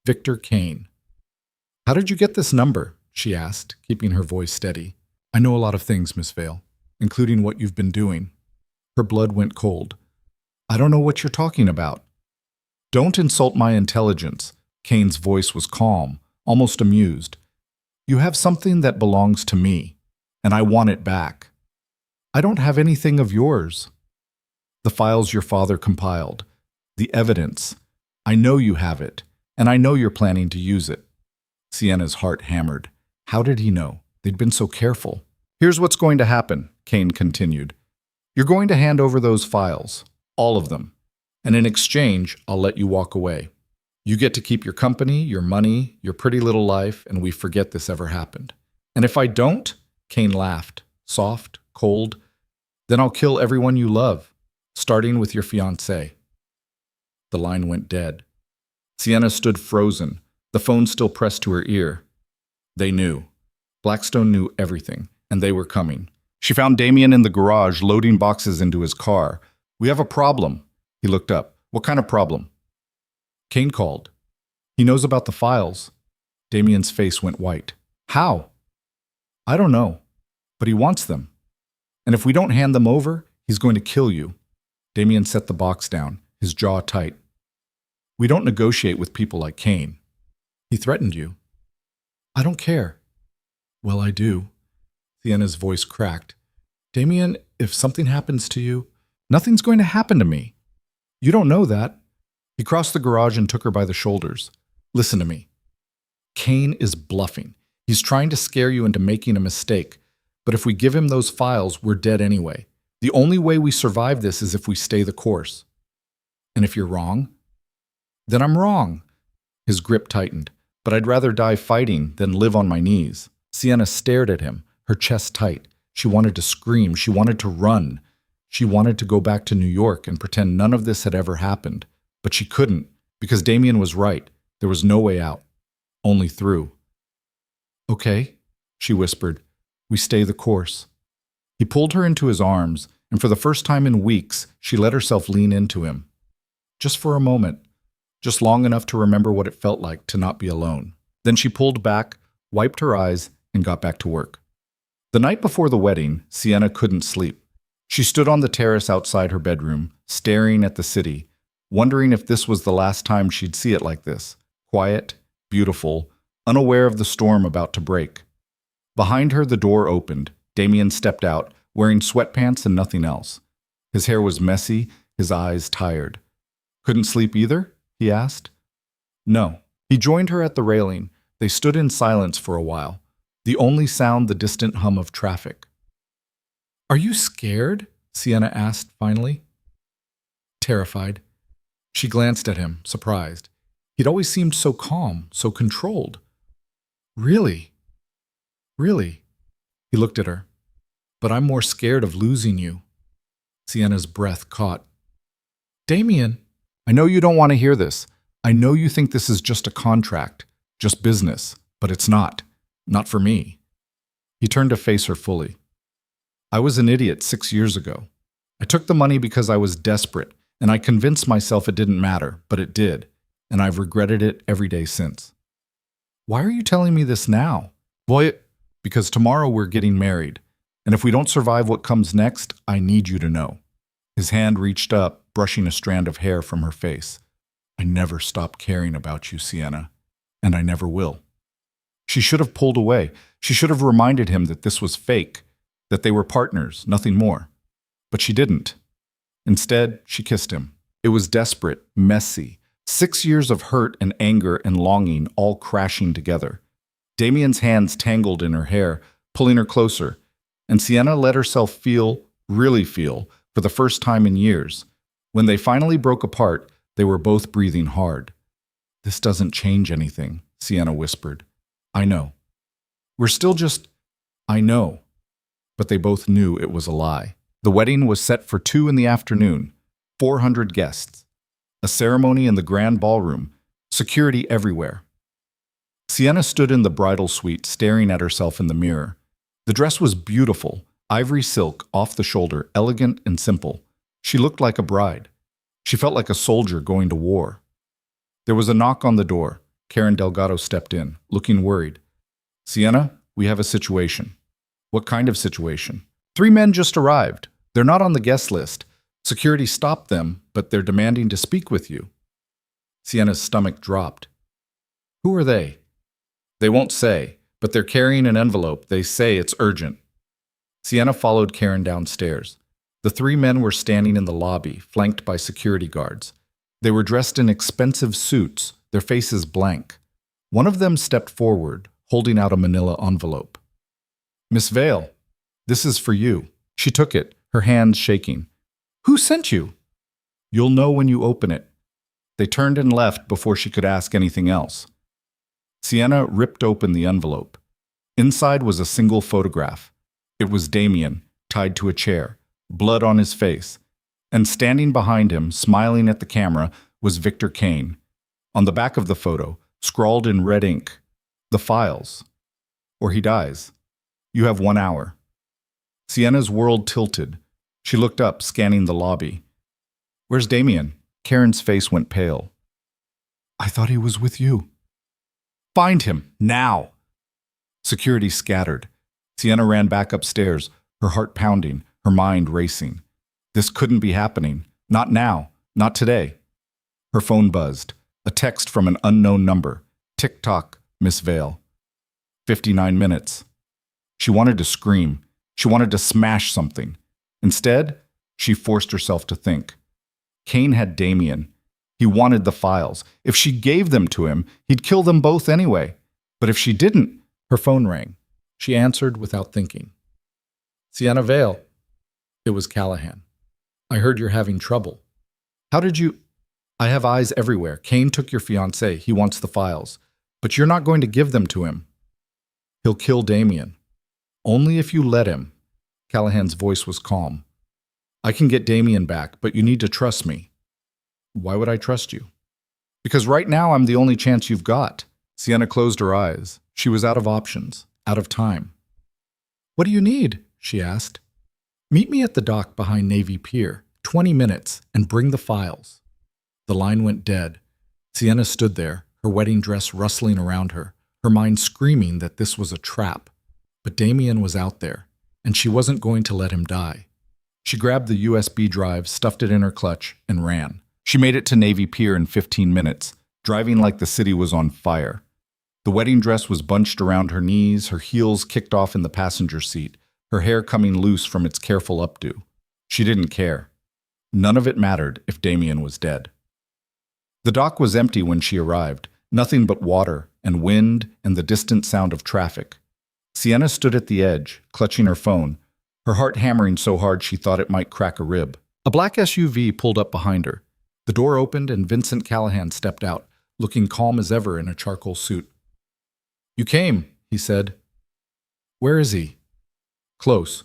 Victor Kane. How did you get this number? She asked, keeping her voice steady. I know a lot of things, Miss Vale, including what you've been doing. Her blood went cold. I don't know what you're talking about. Don't insult my intelligence. Kane's voice was calm, almost amused. You have something that belongs to me, and I want it back. I don't have anything of yours. The files your father compiled, the evidence. I know you have it, and I know you're planning to use it. Sienna's heart hammered. How did he know? They'd been so careful. Here's what's going to happen, Kane continued. You're going to hand over those files, all of them, and in exchange, I'll let you walk away. You get to keep your company, your money, your pretty little life, and we forget this ever happened. And if I don't, Kane laughed, soft, cold, then I'll kill everyone you love, starting with your fiancé. The line went dead. Sienna stood frozen, the phone still pressed to her ear. They knew. Blackstone knew everything, and they were coming. She found Damien in the garage, loading boxes into his car. We have a problem. He looked up. What kind of problem? Kane called. He knows about the files. Damien's face went white. How? I don't know, but he wants them. And if we don't hand them over, he's going to kill you. Damien set the box down, his jaw tight. We don't negotiate with people like Kane. He threatened you. I don't care. Well, I do. Sienna's voice cracked. Damien, if something happens to you, nothing's going to happen to me. You don't know that. He crossed the garage and took her by the shoulders. Listen to me. Kane is bluffing. He's trying to scare you into making a mistake. But if we give him those files, we're dead anyway. The only way we survive this is if we stay the course. And if you're wrong, then I'm wrong. His grip tightened. But I'd rather die fighting than live on my knees. Sienna stared at him, her chest tight. She wanted to scream. She wanted to run. She wanted to go back to New York and pretend none of this had ever happened. But she couldn't, because Damien was right. There was no way out. only through. Okay, she whispered. We stay the course. He pulled her into his arms, and for the first time in weeks, she let herself lean into him. Just for a moment, just long enough to remember what it felt like to not be alone. Then she pulled back, wiped her eyes, and got back to work. The night before the wedding, Sienna couldn't sleep. She stood on the terrace outside her bedroom, staring at the city, wondering if this was the last time she'd see it like this, quiet, beautiful, unaware of the storm about to break. Behind her, the door opened. Damien stepped out, wearing sweatpants and nothing else. His hair was messy, his eyes tired. Couldn't sleep either? He asked. No. He joined her at the railing. They stood in silence for a while, the only sound the distant hum of traffic. Are you scared? Sienna asked finally. Terrified. She glanced at him, surprised. He'd always seemed so calm, so controlled. Really? Really? He looked at her. But I'm more scared of losing you. Sienna's breath caught. Damien, I know you don't want to hear this. I know you think this is just a contract, just business, but it's not. Not for me. He turned to face her fully. I was an idiot 6 years ago. I took the money because I was desperate, and I convinced myself it didn't matter, but it did, and I've regretted it every day since. Why are you telling me this now? Boy, because tomorrow we're getting married, and if we don't survive what comes next, I need you to know. His hand reached up, brushing a strand of hair from her face. I never stopped caring about you, Sienna, and I never will. She should have pulled away. She should have reminded him that this was fake, that they were partners, nothing more. But she didn't. Instead, she kissed him. It was desperate, messy. 6 years of hurt and anger and longing all crashing together. Damien's hands tangled in her hair, pulling her closer, and Sienna let herself feel, really feel, for the first time in years. When they finally broke apart, they were both breathing hard. This doesn't change anything, Sienna whispered. I know. We're still just... I know. But they both knew it was a lie. The wedding was set for 2 in the afternoon. 400 guests. A ceremony in the grand ballroom. Security everywhere. Sienna stood in the bridal suite, staring at herself in the mirror. The dress was beautiful, ivory silk, off the shoulder, elegant and simple. She looked like a bride. She felt like a soldier going to war. There was a knock on the door. Karen Delgado stepped in, looking worried. Sienna, we have a situation. What kind of situation? 3 men just arrived. They're not on the guest list. Security stopped them, but they're demanding to speak with you. Sienna's stomach dropped. Who are they? They won't say, but they're carrying an envelope. They say it's urgent. Sienna followed Karen downstairs. The 3 men were standing in the lobby, flanked by security guards. They were dressed in expensive suits, their faces blank. One of them stepped forward, holding out a manila envelope. Miss Vale, this is for you. She took it, her hands shaking. Who sent you? You'll know when you open it. They turned and left before she could ask anything else. Sienna ripped open the envelope. Inside was a single photograph. It was Damien, tied to a chair, blood on his face. And standing behind him, smiling at the camera, was Victor Kane. On the back of the photo, scrawled in red ink, the files. Or he dies. You have 1 hour. Sienna's world tilted. She looked up, scanning the lobby. Where's Damien? Karen's face went pale. I thought he was with you. Find him, now! Security scattered. Sienna ran back upstairs, her heart pounding, her mind racing. This couldn't be happening. Not now. Not today. Her phone buzzed. A text from an unknown number. Tick-tock, Miss Vale. 59 minutes. She wanted to scream. She wanted to smash something. Instead, she forced herself to think. Kane had Damien. He wanted the files. If she gave them to him, he'd kill them both anyway. But if she didn't, her phone rang. She answered without thinking. Sienna Vale. It was Callahan. I heard you're having trouble. How did you... I have eyes everywhere. Kane took your fiancé. He wants the files. But you're not going to give them to him. He'll kill Damien. Only if you let him. Callahan's voice was calm. I can get Damien back, but you need to trust me. Why would I trust you? Because right now I'm the only chance you've got. Sienna closed her eyes. She was out of options, out of time. "What do you need?" she asked. "Meet me at the dock behind Navy Pier, 20 minutes, and bring the files." The line went dead. Sienna stood there, her wedding dress rustling around her, her mind screaming that this was a trap. But Damien was out there, and she wasn't going to let him die. She grabbed the USB drive, stuffed it in her clutch, and ran. She made it to Navy Pier in 15 minutes, driving like the city was on fire. The wedding dress was bunched around her knees, her heels kicked off in the passenger seat, her hair coming loose from its careful updo. She didn't care. None of it mattered if Damien was dead. The dock was empty when she arrived, nothing but water and wind and the distant sound of traffic. Sienna stood at the edge, clutching her phone, her heart hammering so hard she thought it might crack a rib. A black SUV pulled up behind her. The door opened and Vincent Callahan stepped out, looking calm as ever in a charcoal suit. "You came," he said. "Where is he?" "Close.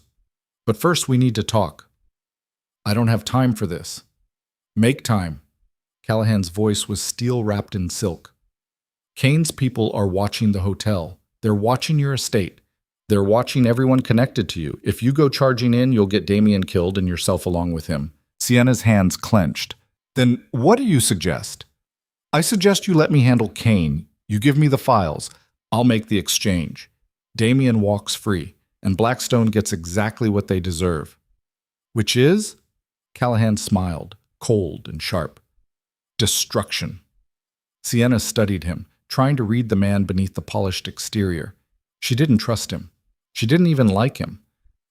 But first we need to talk." "I don't have time for this." "Make time." Callahan's voice was steel wrapped in silk. "Kane's people are watching the hotel. They're watching your estate. They're watching everyone connected to you. If you go charging in, you'll get Damien killed and yourself along with him." Sienna's hands clenched. "Then what do you suggest?" "I suggest you let me handle Kane. You give me the files. I'll make the exchange. Damien walks free, and Blackstone gets exactly what they deserve." "Which is?" Callahan smiled, cold and sharp. "Destruction." Sienna studied him, trying to read the man beneath the polished exterior. She didn't trust him. She didn't even like him.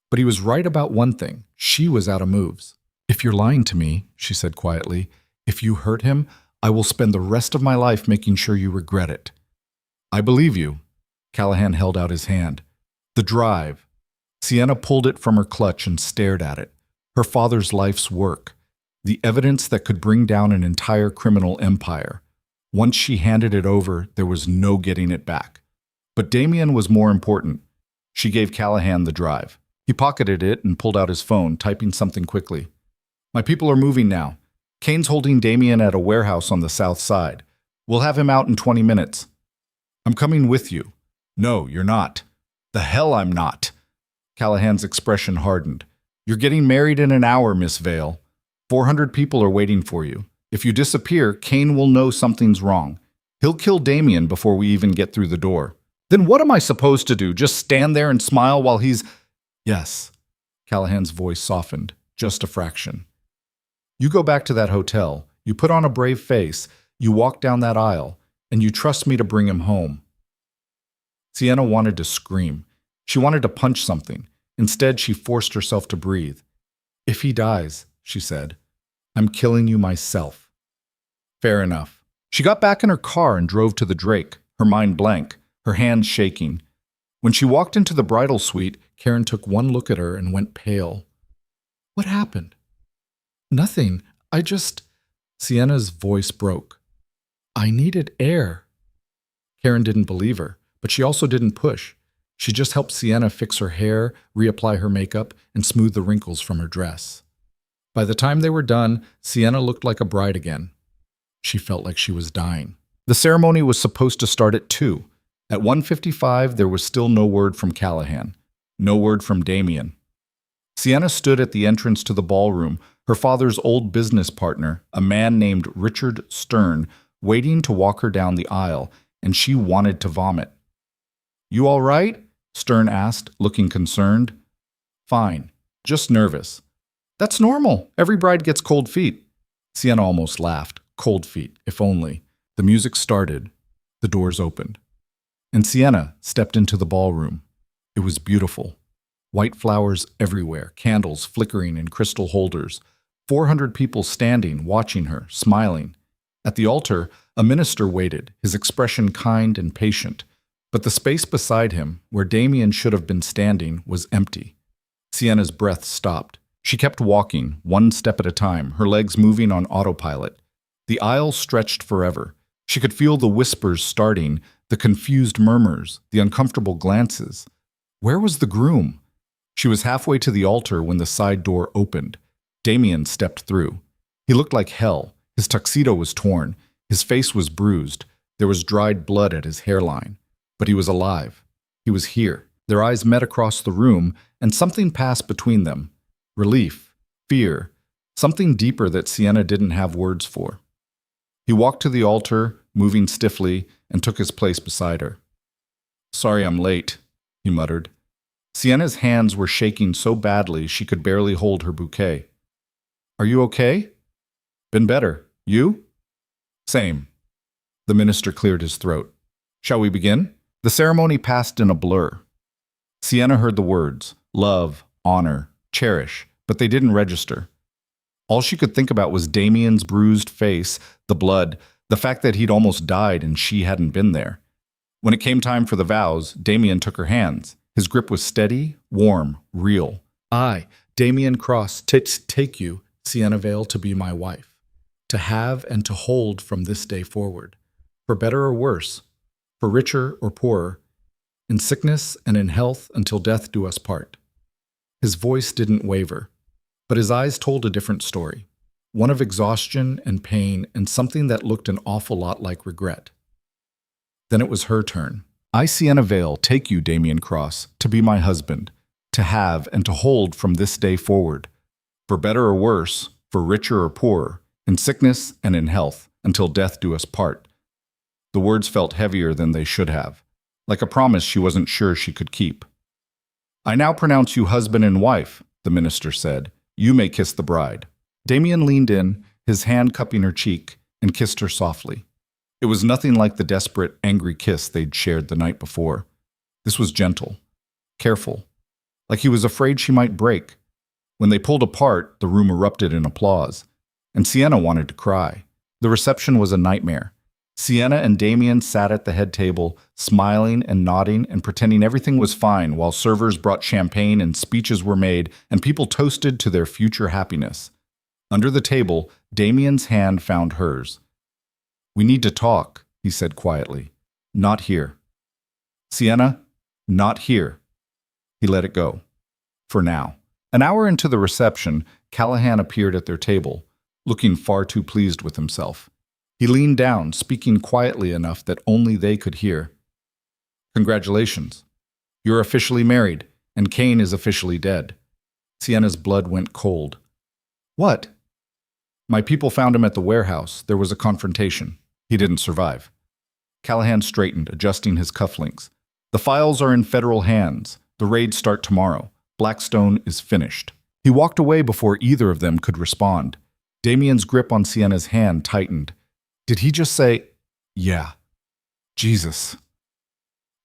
But he was right about one thing. She was out of moves. "If you're lying to me," she said quietly, "if you hurt him, I will spend the rest of my life making sure you regret it." "I believe you." Callahan held out his hand. "The drive." Sienna pulled it from her clutch and stared at it. Her father's life's work. The evidence that could bring down an entire criminal empire. Once she handed it over, there was no getting it back. But Damien was more important. She gave Callahan the drive. He pocketed it and pulled out his phone, typing something quickly. "My people are moving now. Kane's holding Damien at a warehouse on the south side. We'll have him out in 20 minutes. I'm coming with you." "No, you're not." "The hell I'm not." Callahan's expression hardened. "You're getting married in an hour, Miss Vale. 400 people are waiting for you. If you disappear, Kane will know something's wrong. He'll kill Damien before we even get through the door." "Then what am I supposed to do? Just stand there and smile while he's—" "Yes." Callahan's voice softened, just a fraction. "You go back to that hotel, you put on a brave face, you walk down that aisle, and you trust me to bring him home." Sienna wanted to scream. She wanted to punch something. Instead, she forced herself to breathe. "If he dies," she said, "I'm killing you myself." Fair enough. She got back in her car and drove to the Drake, her mind blank, her hands shaking. When she walked into the bridal suite, Karen took one look at her and went pale. "What happened?" "Nothing. I just—" Sienna's voice broke. "I needed air." Karen didn't believe her, but she also didn't push. She just helped Sienna fix her hair, reapply her makeup, and smooth the wrinkles from her dress. By the time they were done, Sienna looked like a bride again. She felt like she was dying. The ceremony was supposed to start at 2. At 1:55, there was still no word from Callahan. No word from Damien. Sienna stood at the entrance to the ballroom, her father's old business partner, a man named Richard Stern, waiting to walk her down the aisle, and she wanted to vomit. "You all right?" Stern asked, looking concerned. "Fine. Just nervous." "That's normal. Every bride gets cold feet." Sienna almost laughed. Cold feet, if only. The music started. The doors opened. And Sienna stepped into the ballroom. It was beautiful. White flowers everywhere, candles flickering in crystal holders, 400 people standing, watching her, smiling. At the altar, a minister waited, his expression kind and patient. But the space beside him, where Damien should have been standing, was empty. Sienna's breath stopped. She kept walking, one step at a time, her legs moving on autopilot. The aisle stretched forever. She could feel the whispers starting, the confused murmurs, the uncomfortable glances. Where was the groom? She was halfway to the altar when the side door opened. Damien stepped through. He looked like hell. His tuxedo was torn. His face was bruised. There was dried blood at his hairline, but he was alive. He was here. Their eyes met across the room, and something passed between them. Relief, fear, something deeper that Sienna didn't have words for. He walked to the altar, moving stiffly, and took his place beside her. "Sorry I'm late," he muttered. Sienna's hands were shaking so badly she could barely hold her bouquet. "Are you okay?" "Been better. You?" "Same." The minister cleared his throat. "Shall we begin?" The ceremony passed in a blur. Sienna heard the words, love, honor, cherish, but they didn't register. All she could think about was Damien's bruised face, the blood, the fact that he'd almost died and she hadn't been there. When it came time for the vows, Damien took her hands. His grip was steady, warm, real. "I, Damien Cross, take you, Sienna Vale, to be my wife, to have and to hold from this day forward, for better or worse, for richer or poorer, in sickness and in health until death do us part." His voice didn't waver, but his eyes told a different story, one of exhaustion and pain and something that looked an awful lot like regret. Then it was her turn. "I, Sienna Vale, take you, Damien Cross, to be my husband, to have and to hold from this day forward, for better or worse, for richer or poorer, in sickness and in health, until death do us part." The words felt heavier than they should have, like a promise she wasn't sure she could keep. "I now pronounce you husband and wife," the minister said. "You may kiss the bride." Damien leaned in, his hand cupping her cheek, and kissed her softly. It was nothing like the desperate, angry kiss they'd shared the night before. This was gentle, careful, like he was afraid she might break. When they pulled apart, the room erupted in applause, and Sienna wanted to cry. The reception was a nightmare. Sienna and Damien sat at the head table, smiling and nodding and pretending everything was fine while servers brought champagne and speeches were made and people toasted to their future happiness. Under the table, Damien's hand found hers. "We need to talk," he said quietly. "Not here." "Sienna, not here." He let it go. For now. An hour into the reception, Callahan appeared at their table, looking far too pleased with himself. He leaned down, speaking quietly enough that only they could hear. "Congratulations. You're officially married, and Kane is officially dead." Sienna's blood went cold. "What?" "My people found him at the warehouse. There was a confrontation. He didn't survive." Callahan straightened, adjusting his cufflinks. "The files are in federal hands. The raids start tomorrow. Blackstone is finished." He walked away before either of them could respond. Damien's grip on Sienna's hand tightened. Did he just say, "Yeah"? Jesus.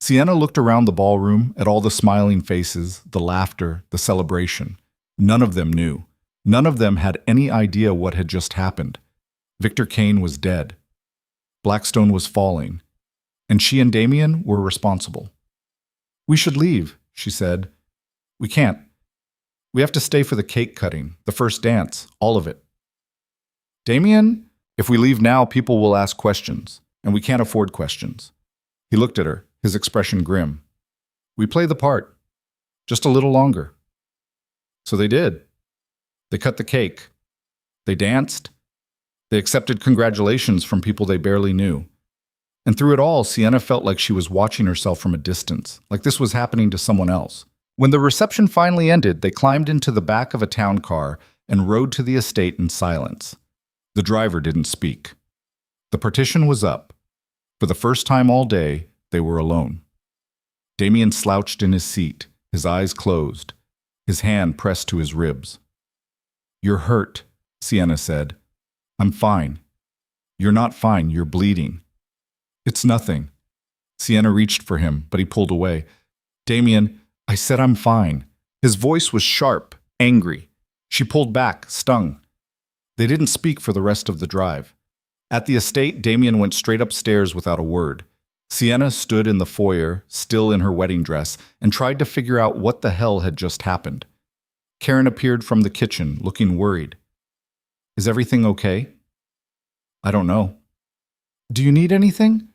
Sienna looked around the ballroom at all the smiling faces, the laughter, the celebration. None of them knew. None of them had any idea what had just happened. Victor Kane was dead. Blackstone was falling. And she and Damien were responsible. "We should leave," she said. "We can't. We have to stay for the cake cutting, the first dance, all of it." "Damien, if we leave now, people will ask questions, and we can't afford questions." He looked at her, his expression grim. "We play the part. Just a little longer." So they did. They cut the cake. They danced. They accepted congratulations from people they barely knew. And through it all, Sienna felt like she was watching herself from a distance, like this was happening to someone else. When the reception finally ended, they climbed into the back of a town car and rode to the estate in silence. The driver didn't speak. The partition was up. For the first time all day, they were alone. Damien slouched in his seat, his eyes closed, his hand pressed to his ribs. "You're hurt," Sienna said. "I'm fine." "You're not fine, you're bleeding." "It's nothing." Sienna reached for him, but he pulled away. "Damien, I said I'm fine." His voice was sharp, angry. She pulled back, stung. They didn't speak for the rest of the drive. At the estate, Damien went straight upstairs without a word. Sienna stood in the foyer, still in her wedding dress, and tried to figure out what the hell had just happened. Karen appeared from the kitchen, looking worried. "Is everything okay?" "I don't know." "Do you need anything?"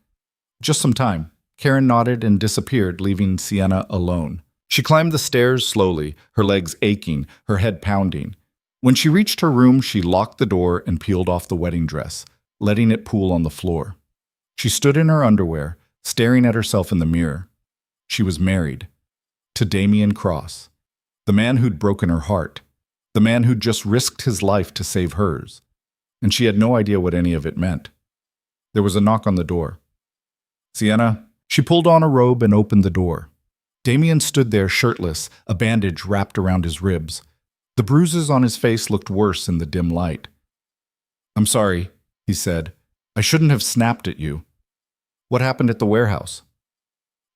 "Just some time." Karen nodded and disappeared, leaving Sienna alone. She climbed the stairs slowly, her legs aching, her head pounding. When she reached her room, she locked the door and peeled off the wedding dress, letting it pool on the floor. She stood in her underwear, staring at herself in the mirror. She was married to Damian Cross, the man who'd broken her heart, the man who'd just risked his life to save hers, and she had no idea what any of it meant. There was a knock on the door. "Sienna." She pulled on a robe and opened the door. Damian stood there shirtless, a bandage wrapped around his ribs. The bruises on his face looked worse in the dim light. "I'm sorry," he said. "I shouldn't have snapped at you." "What happened at the warehouse?"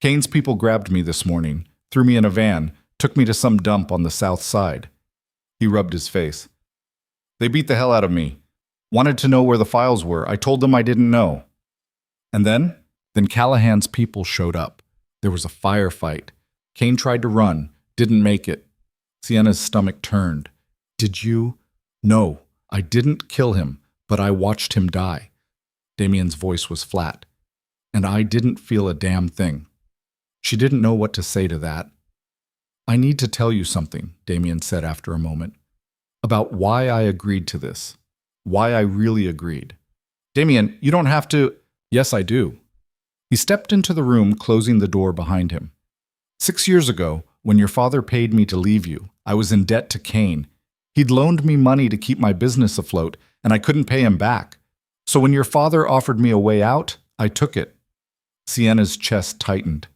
"Kane's people grabbed me this morning, threw me in a van, took me to some dump on the south side." He rubbed his face. "They beat the hell out of me. Wanted to know where the files were. I told them I didn't know." "And then?" "Then Callahan's people showed up. There was a firefight. Kane tried to run, didn't make it." Sienna's stomach turned. "Did you?" "No, I didn't kill him, but I watched him die." Damian's voice was flat. "And I didn't feel a damn thing." She didn't know what to say to that. "I need to tell you something," Damian said after a moment, "about why I agreed to this. Why I really agreed." "Damian, you don't have to—" "Yes, I do." He stepped into the room, closing the door behind him. 6 years ago, when your father paid me to leave you, I was in debt to Kane. He'd loaned me money to keep my business afloat, and I couldn't pay him back. So when your father offered me a way out, I took it." Sienna's chest tightened.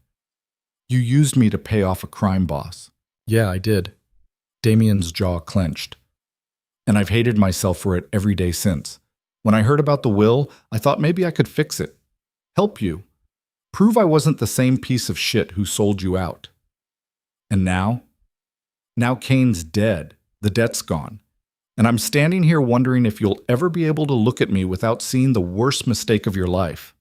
"You used me to pay off a crime boss." "Yeah, I did." Damian's jaw clenched. "And I've hated myself for it every day since. When I heard about the will, I thought maybe I could fix it. Help you. Prove I wasn't the same piece of shit who sold you out. And now? Now Kane's dead. The debt's gone. And I'm standing here wondering if you'll ever be able to look at me without seeing the worst mistake of your life."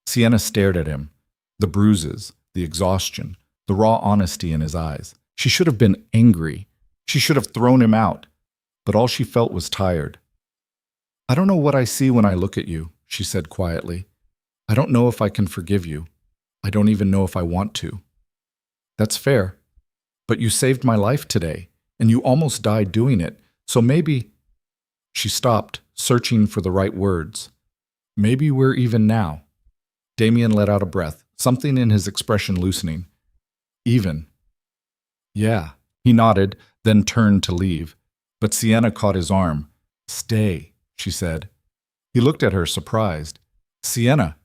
Sienna stared at him. The bruises, the exhaustion, the raw honesty in his eyes. She should have been angry. She should have thrown him out. But all she felt was tired. "I don't know what I see when I look at you," she said quietly. "I don't know if I can forgive you. I don't even know if I want to." "That's fair. But you saved my life today, and you almost died doing it, so maybe—" She stopped, searching for the right words. "Maybe we're even now." Damian let out a breath, something in his expression loosening. "Even?" "Yeah." He nodded, then turned to leave. But Sienna caught his arm. "Stay," she said. He looked at her, surprised. "Sienna."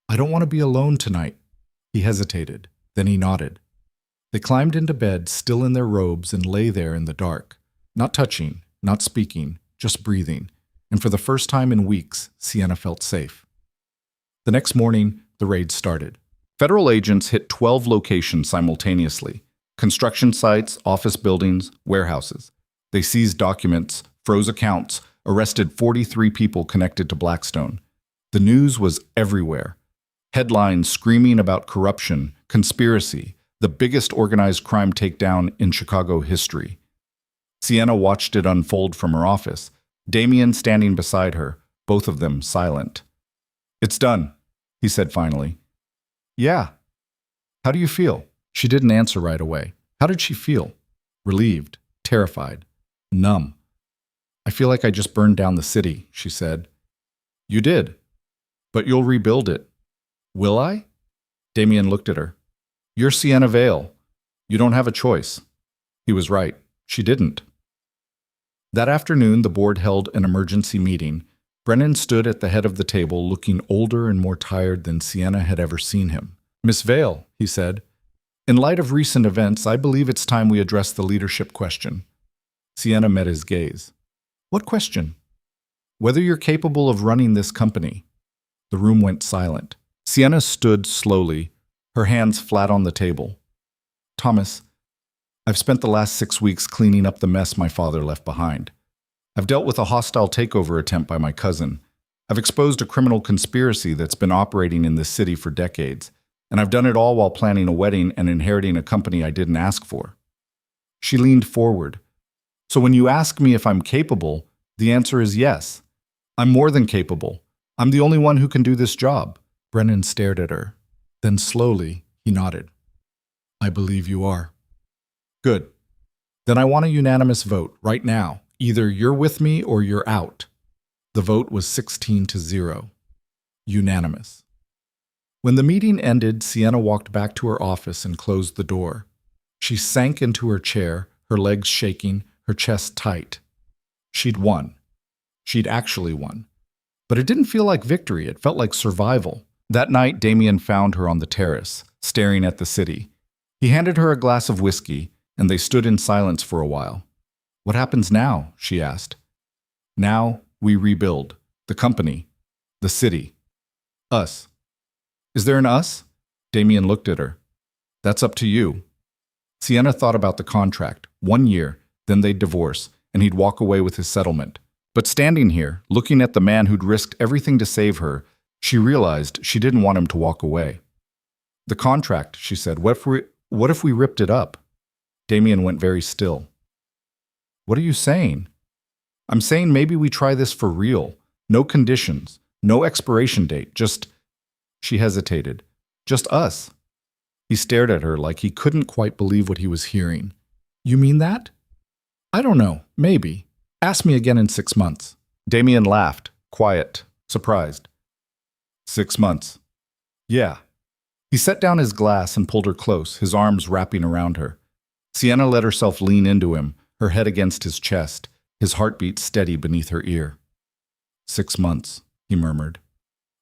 "I don't want to be alone tonight." He hesitated. Then he nodded. They climbed into bed, still in their robes, and lay there in the dark. Not touching, not speaking, just breathing. And for the first time in weeks, Sienna felt safe. The next morning, the raid started. Federal agents hit 12 locations simultaneously. Construction sites, office buildings, warehouses. They seized documents, froze accounts, arrested 43 people connected to Blackstone. The news was everywhere. Headlines screaming about corruption, conspiracy, the biggest organized crime takedown in Chicago history. Sienna watched it unfold from her office, Damian standing beside her, both of them silent. "It's done," he said finally. "Yeah. How do you feel?" She didn't answer right away. How did she feel? Relieved, terrified, numb. "I feel like I just burned down the city," she said. "You did. But you'll rebuild it." "Will I?" Damian looked at her. "You're Sienna Vale. You don't have a choice." He was right. She didn't. That afternoon, the board held an emergency meeting. Brennan stood at the head of the table, looking older and more tired than Sienna had ever seen him. "Miss Vale," he said, "in light of recent events, I believe it's time we address the leadership question." Sienna met his gaze. "What question?" "Whether you're capable of running this company." The room went silent. Sienna stood slowly, her hands flat on the table. "Thomas, I've spent the last 6 weeks cleaning up the mess my father left behind. I've dealt with a hostile takeover attempt by my cousin. I've exposed a criminal conspiracy that's been operating in this city for decades, and I've done it all while planning a wedding and inheriting a company I didn't ask for." She leaned forward. "So when you ask me if I'm capable, the answer is yes. I'm more than capable. I'm the only one who can do this job." Brennan stared at her. Then slowly, he nodded. "I believe you are." "Good. Then I want a unanimous vote, right now. Either you're with me or you're out." The vote was 16-0. Unanimous. When the meeting ended, Sienna walked back to her office and closed the door. She sank into her chair, her legs shaking, her chest tight. She'd won. She'd actually won. But it didn't feel like victory, it felt like survival. That night, Damien found her on the terrace, staring at the city. He handed her a glass of whiskey, and they stood in silence for a while. "What happens now?" she asked. "Now we rebuild. The company. The city. Us." "Is there an us?" Damien looked at her. "That's up to you." Sienna thought about the contract. 1 year, then they'd divorce, and he'd walk away with his settlement. But standing here, looking at the man who'd risked everything to save her, she realized she didn't want him to walk away. "The contract," she said. What if we ripped it up?" Damien went very still. "What are you saying?" "I'm saying maybe we try this for real. No conditions. No expiration date. Just—" She hesitated. "Just us." He stared at her like he couldn't quite believe what he was hearing. "You mean that?" "I don't know. Maybe. Ask me again in 6 months." Damien laughed, quiet, surprised. 6 months. Yeah. He set down his glass and pulled her close, his arms wrapping around her. Sienna let herself lean into him, her head against his chest, his heartbeat steady beneath her ear. 6 months, he murmured.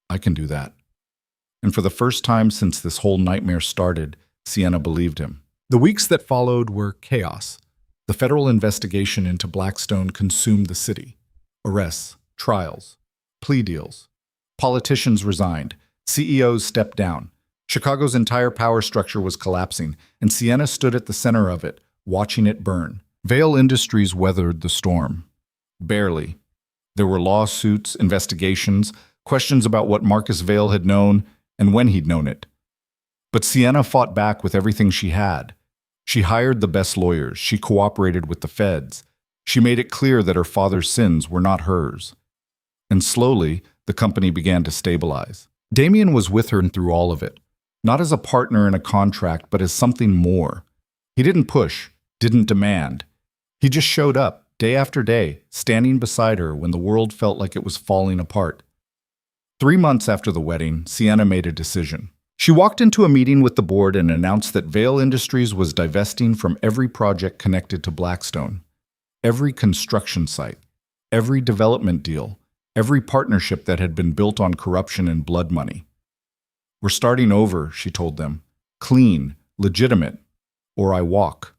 "I can do that." And for the first time since this whole nightmare started, Sienna believed him. The weeks that followed were chaos. The federal investigation into Blackstone consumed the city. Arrests, trials, plea deals. Politicians resigned. CEOs stepped down. Chicago's entire power structure was collapsing, and Sienna stood at the center of it, watching it burn. Vail Industries weathered the storm. Barely. There were lawsuits, investigations, questions about what Marcus Vail had known and when he'd known it. But Sienna fought back with everything she had. She hired the best lawyers. She cooperated with the feds. She made it clear that her father's sins were not hers. And slowly, the company began to stabilize. Damien was with her through all of it. Not as a partner in a contract, but as something more. He didn't push, didn't demand. He just showed up, day after day, standing beside her when the world felt like it was falling apart. 3 months after the wedding, Sienna made a decision. She walked into a meeting with the board and announced that Vail Industries was divesting from every project connected to Blackstone. Every construction site, every development deal, every partnership that had been built on corruption and blood money. "We're starting over," she told them. "Clean, legitimate, or I walk."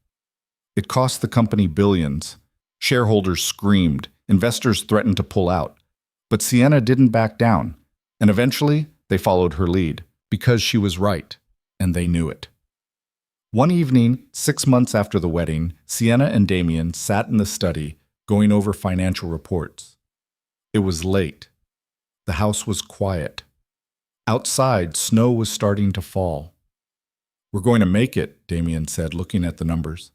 It cost the company billions. Shareholders screamed. Investors threatened to pull out. But Sienna didn't back down. And eventually, they followed her lead. Because she was right, and they knew it. One evening, 6 months after the wedding, Sienna and Damien sat in the study, going over financial reports. It was late. The house was quiet. Outside, snow was starting to fall. "We're going to make it," Damien said, looking at the numbers.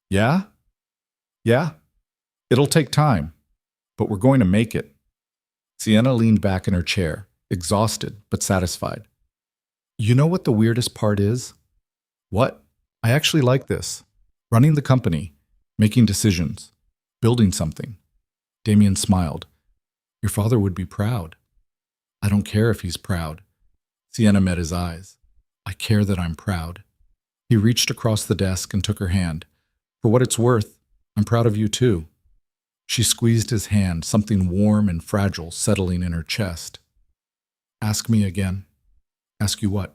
"Yeah? Yeah? It'll take time, but we're going to make it." Sienna leaned back in her chair, exhausted but satisfied. "You know what the weirdest part is?" "What?" "I actually like this. Running the company, making decisions, building something." Damien smiled. "Your father would be proud." "I don't care if he's proud." Sienna met his eyes. "I care that I'm proud." He reached across the desk and took her hand. "For what it's worth, I'm proud of you too." She squeezed his hand, something warm and fragile settling in her chest. "Ask me again." "Ask you what?"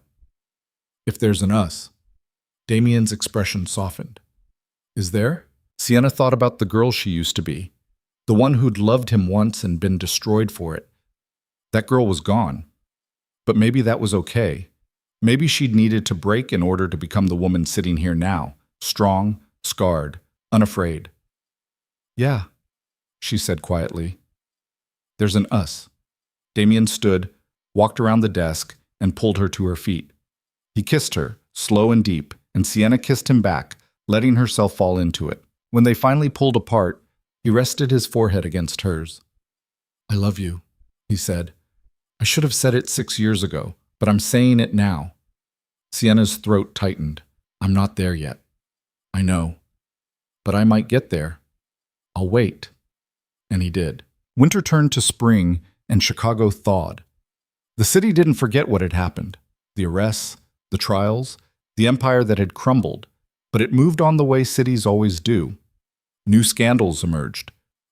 "If there's an us." Damien's expression softened. "Is there?" Sienna thought about the girl she used to be, the one who'd loved him once and been destroyed for it. That girl was gone. But maybe that was okay. Maybe she'd needed to break in order to become the woman sitting here now, strong, scarred, unafraid. "Yeah," she said quietly. "There's an us." Damien stood, walked around the desk, and pulled her to her feet. He kissed her, slow and deep, and Sienna kissed him back, letting herself fall into it. When they finally pulled apart, he rested his forehead against hers. "I love you," he said. "I should have said it 6 years ago, but I'm saying it now." Sienna's throat tightened. "I'm not there yet." "I know. But I might get there. I'll wait." And he did. Winter turned to spring, and Chicago thawed. The city didn't forget what had happened. The arrests, the trials, the empire that had crumbled, but it moved on the way cities always do. New scandals emerged,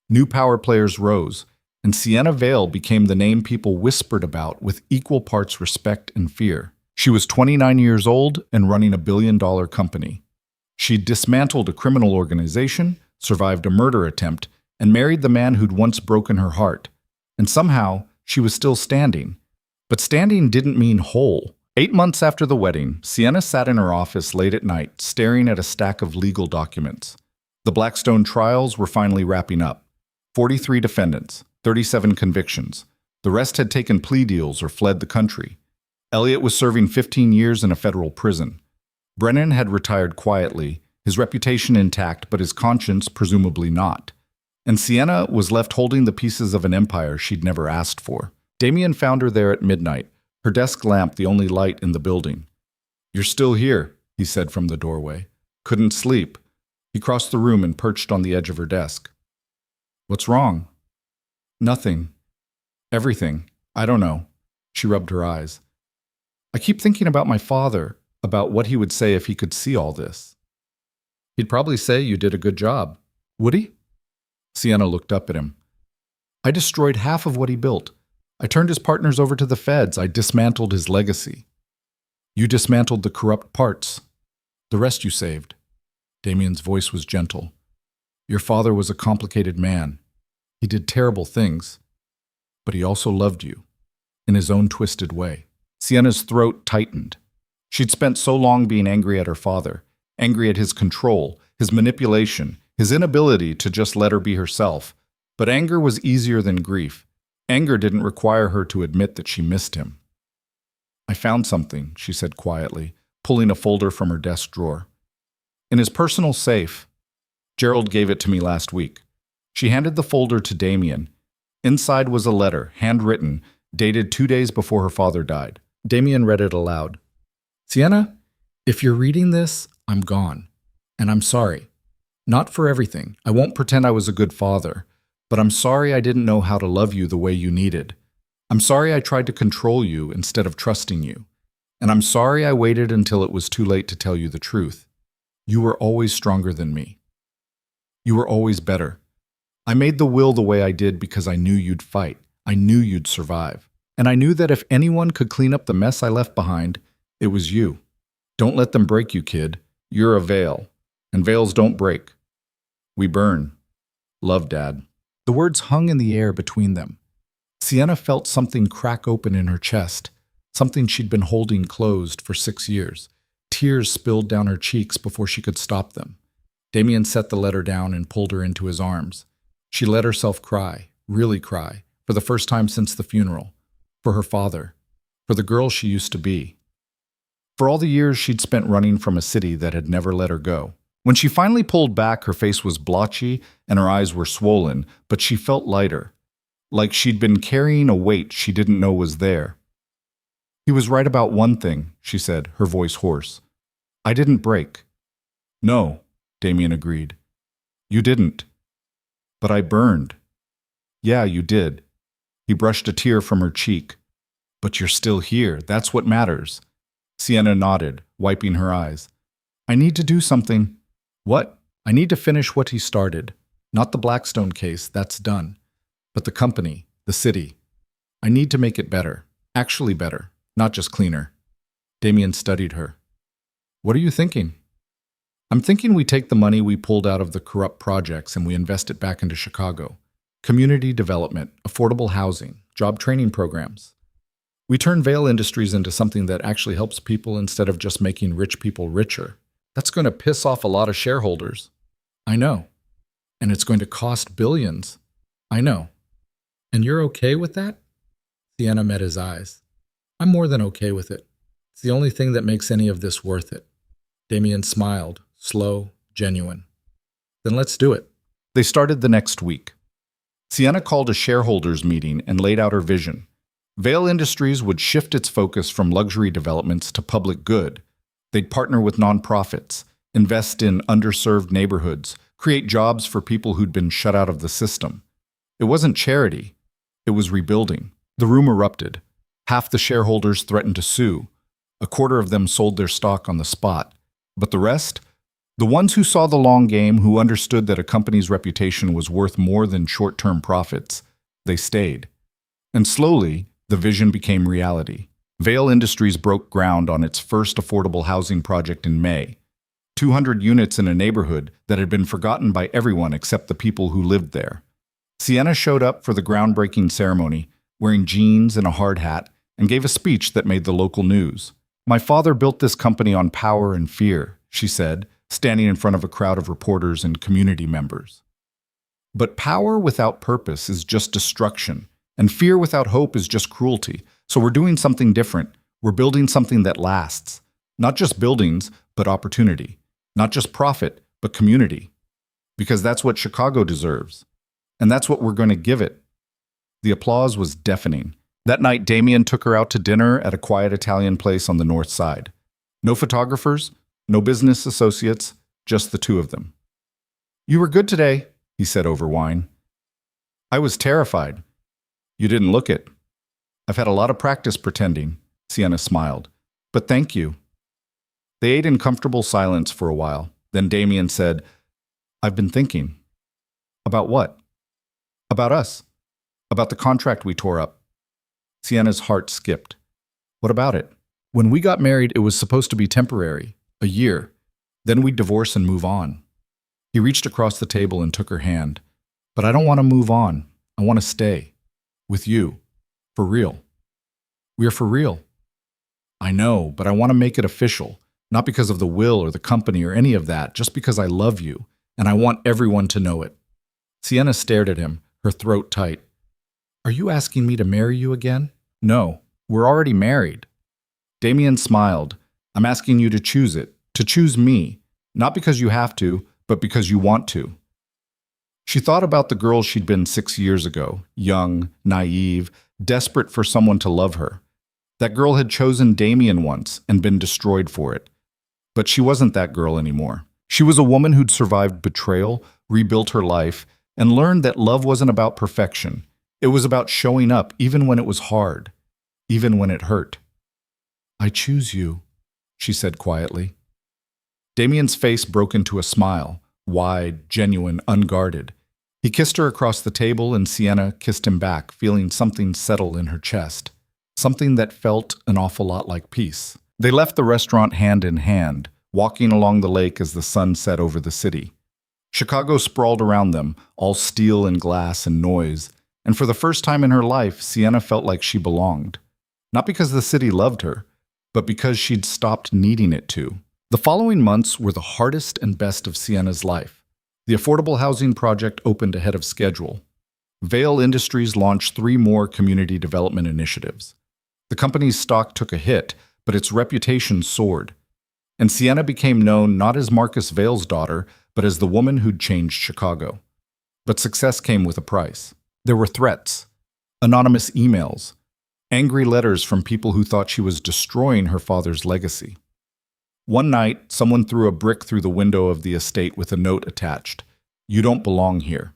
new power players rose, and Sienna Vale became the name people whispered about with equal parts respect and fear. She was 29 years old and running a billion-dollar company. She'd dismantled a criminal organization, survived a murder attempt, and married the man who'd once broken her heart. And somehow, she was still standing. But standing didn't mean whole. 8 months after the wedding, Sienna sat in her office late at night, staring at a stack of legal documents. The Blackstone trials were finally wrapping up. 43 defendants, 37 convictions. The rest had taken plea deals or fled the country. Elliot was serving 15 years in a federal prison. Brennan had retired quietly, his reputation intact, but his conscience presumably not. And Sienna was left holding the pieces of an empire she'd never asked for. Damien found her there at midnight, her desk lamp the only light in the building. "You're still here," he said from the doorway. "Couldn't sleep." He crossed the room and perched on the edge of her desk. "What's wrong?" "Nothing. Everything. I don't know." She rubbed her eyes. "I keep thinking about my father, about what he would say if he could see all this." "He'd probably say you did a good job." "Would he?" Sienna looked up at him. "I destroyed half of what he built. I turned his partners over to the feds. I dismantled his legacy." "You dismantled the corrupt parts. The rest you saved." Damien's voice was gentle. "Your father was a complicated man. He did terrible things. But he also loved you, in his own twisted way." Sienna's throat tightened. She'd spent so long being angry at her father, angry at his control, his manipulation, his inability to just let her be herself. But anger was easier than grief. Anger didn't require her to admit that she missed him. "I found something," she said quietly, pulling a folder from her desk drawer. "In his personal safe. Gerald gave it to me last week." She handed the folder to Damien. Inside was a letter, handwritten, dated 2 days before her father died. Damien read it aloud. "Sienna, if you're reading this, I'm gone. And I'm sorry. Not for everything. I won't pretend I was a good father. But I'm sorry I didn't know how to love you the way you needed. I'm sorry I tried to control you instead of trusting you. And I'm sorry I waited until it was too late to tell you the truth. You were always stronger than me. You were always better. I made the will the way I did because I knew you'd fight. I knew you'd survive. And I knew that if anyone could clean up the mess I left behind, it was you. Don't let them break you, kid. You're a veil. And veils don't break. We burn. Love, Dad." The words hung in the air between them. Sienna felt something crack open in her chest, something she'd been holding closed for 6 years. Tears spilled down her cheeks before she could stop them. Damien set the letter down and pulled her into his arms. She let herself cry, really cry, for the first time since the funeral. For her father. For the girl she used to be. For all the years she'd spent running from a city that had never let her go. When she finally pulled back, her face was blotchy and her eyes were swollen, but she felt lighter. Like she'd been carrying a weight she didn't know was there. "He was right about one thing," she said, her voice hoarse. "I didn't break." "No," Damien agreed. "You didn't. But I burned." "Yeah, you did." He brushed a tear from her cheek. "But you're still here. That's what matters." Sienna nodded, wiping her eyes. "I need to do something." "What?" "I need to finish what he started. Not the Blackstone case, that's done. But the company, the city. I need to make it better. Actually better, not just cleaner." Damien studied her. "What are you thinking?" "I'm thinking we take the money we pulled out of the corrupt projects and we invest it back into Chicago. Community development, affordable housing, job training programs. We turn Vale Industries into something that actually helps people instead of just making rich people richer. That's going to piss off a lot of shareholders." "I know. And it's going to cost billions." "I know. And you're okay with that?" Sienna met his eyes. "I'm more than okay with it. It's the only thing that makes any of this worth it." Damien smiled, slow, genuine. "Then let's do it." They started the next week. Sienna called a shareholders meeting and laid out her vision. Vale Industries would shift its focus from luxury developments to public good. They'd partner with nonprofits, invest in underserved neighborhoods, create jobs for people who'd been shut out of the system. It wasn't charity. It was rebuilding. The room erupted. Half the shareholders threatened to sue. A quarter of them sold their stock on the spot. But the rest? The ones who saw the long game, who understood that a company's reputation was worth more than short-term profits, they stayed. And slowly, the vision became reality. Vale Industries broke ground on its first affordable housing project in May. 200 units in a neighborhood that had been forgotten by everyone except the people who lived there. Sienna showed up for the groundbreaking ceremony, wearing jeans and a hard hat, and gave a speech that made the local news. "My father built this company on power and fear," she said, standing in front of a crowd of reporters and community members. But power without purpose is just destruction, and fear without hope is just cruelty. So we're doing something different. We're building something that lasts. Not just buildings, but opportunity. Not just profit, but community. Because that's what Chicago deserves. And that's what we're going to give it. The applause was deafening. That night, Damien took her out to dinner at a quiet Italian place on the north side. No photographers, no business associates, just the two of them. "You were good today," he said over wine. "I was terrified. You didn't look it. I've had a lot of practice pretending," Sienna smiled. "But thank you." They ate in comfortable silence for a while. Then Damien said, "I've been thinking." "About what?" "About us. About the contract we tore up." Sienna's heart skipped. "What about it?" "When we got married, it was supposed to be temporary, a year. Then we'd divorce and move on." He reached across the table and took her hand. "But I don't want to move on. I want to stay. With you. For real. We're for real." "I know, but I want to make it official. Not because of the will or the company or any of that, just because I love you, and I want everyone to know it." Sienna stared at him, her throat tight. "Are you asking me to marry you again?" "No, we're already married." Damien smiled. "I'm asking you to choose it, to choose me, not because you have to, but because you want to." She thought about the girl she'd been 6 years ago, young, naive, desperate for someone to love her. That girl had chosen Damien once and been destroyed for it. But she wasn't that girl anymore. She was a woman who'd survived betrayal, rebuilt her life, and learned that love wasn't about perfection. It was about showing up even when it was hard, even when it hurt. "I choose you," she said quietly. Damien's face broke into a smile, wide, genuine, unguarded. He kissed her across the table, and Sienna kissed him back, feeling something settle in her chest. Something that felt an awful lot like peace. They left the restaurant hand in hand, walking along the lake as the sun set over the city. Chicago sprawled around them, all steel and glass and noise, and for the first time in her life, Sienna felt like she belonged. Not because the city loved her, but because she'd stopped needing it to. The following months were the hardest and best of Sienna's life. The affordable housing project opened ahead of schedule. Vale Industries launched 3 more community development initiatives. The company's stock took a hit, but its reputation soared. And Sienna became known not as Marcus Vale's daughter, but as the woman who'd changed Chicago. But success came with a price. There were threats, anonymous emails, angry letters from people who thought she was destroying her father's legacy. One night, someone threw a brick through the window of the estate with a note attached. "You don't belong here."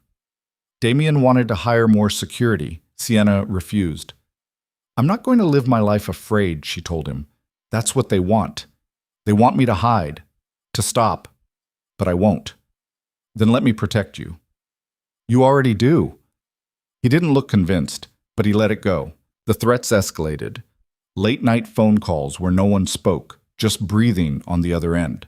Damien wanted to hire more security. Sienna refused. "I'm not going to live my life afraid," she told him. "That's what they want. They want me to hide, to stop. But I won't. Then let me protect you." "You already do." He didn't look convinced, but he let it go. The threats escalated. Late-night phone calls where no one spoke, just breathing on the other end.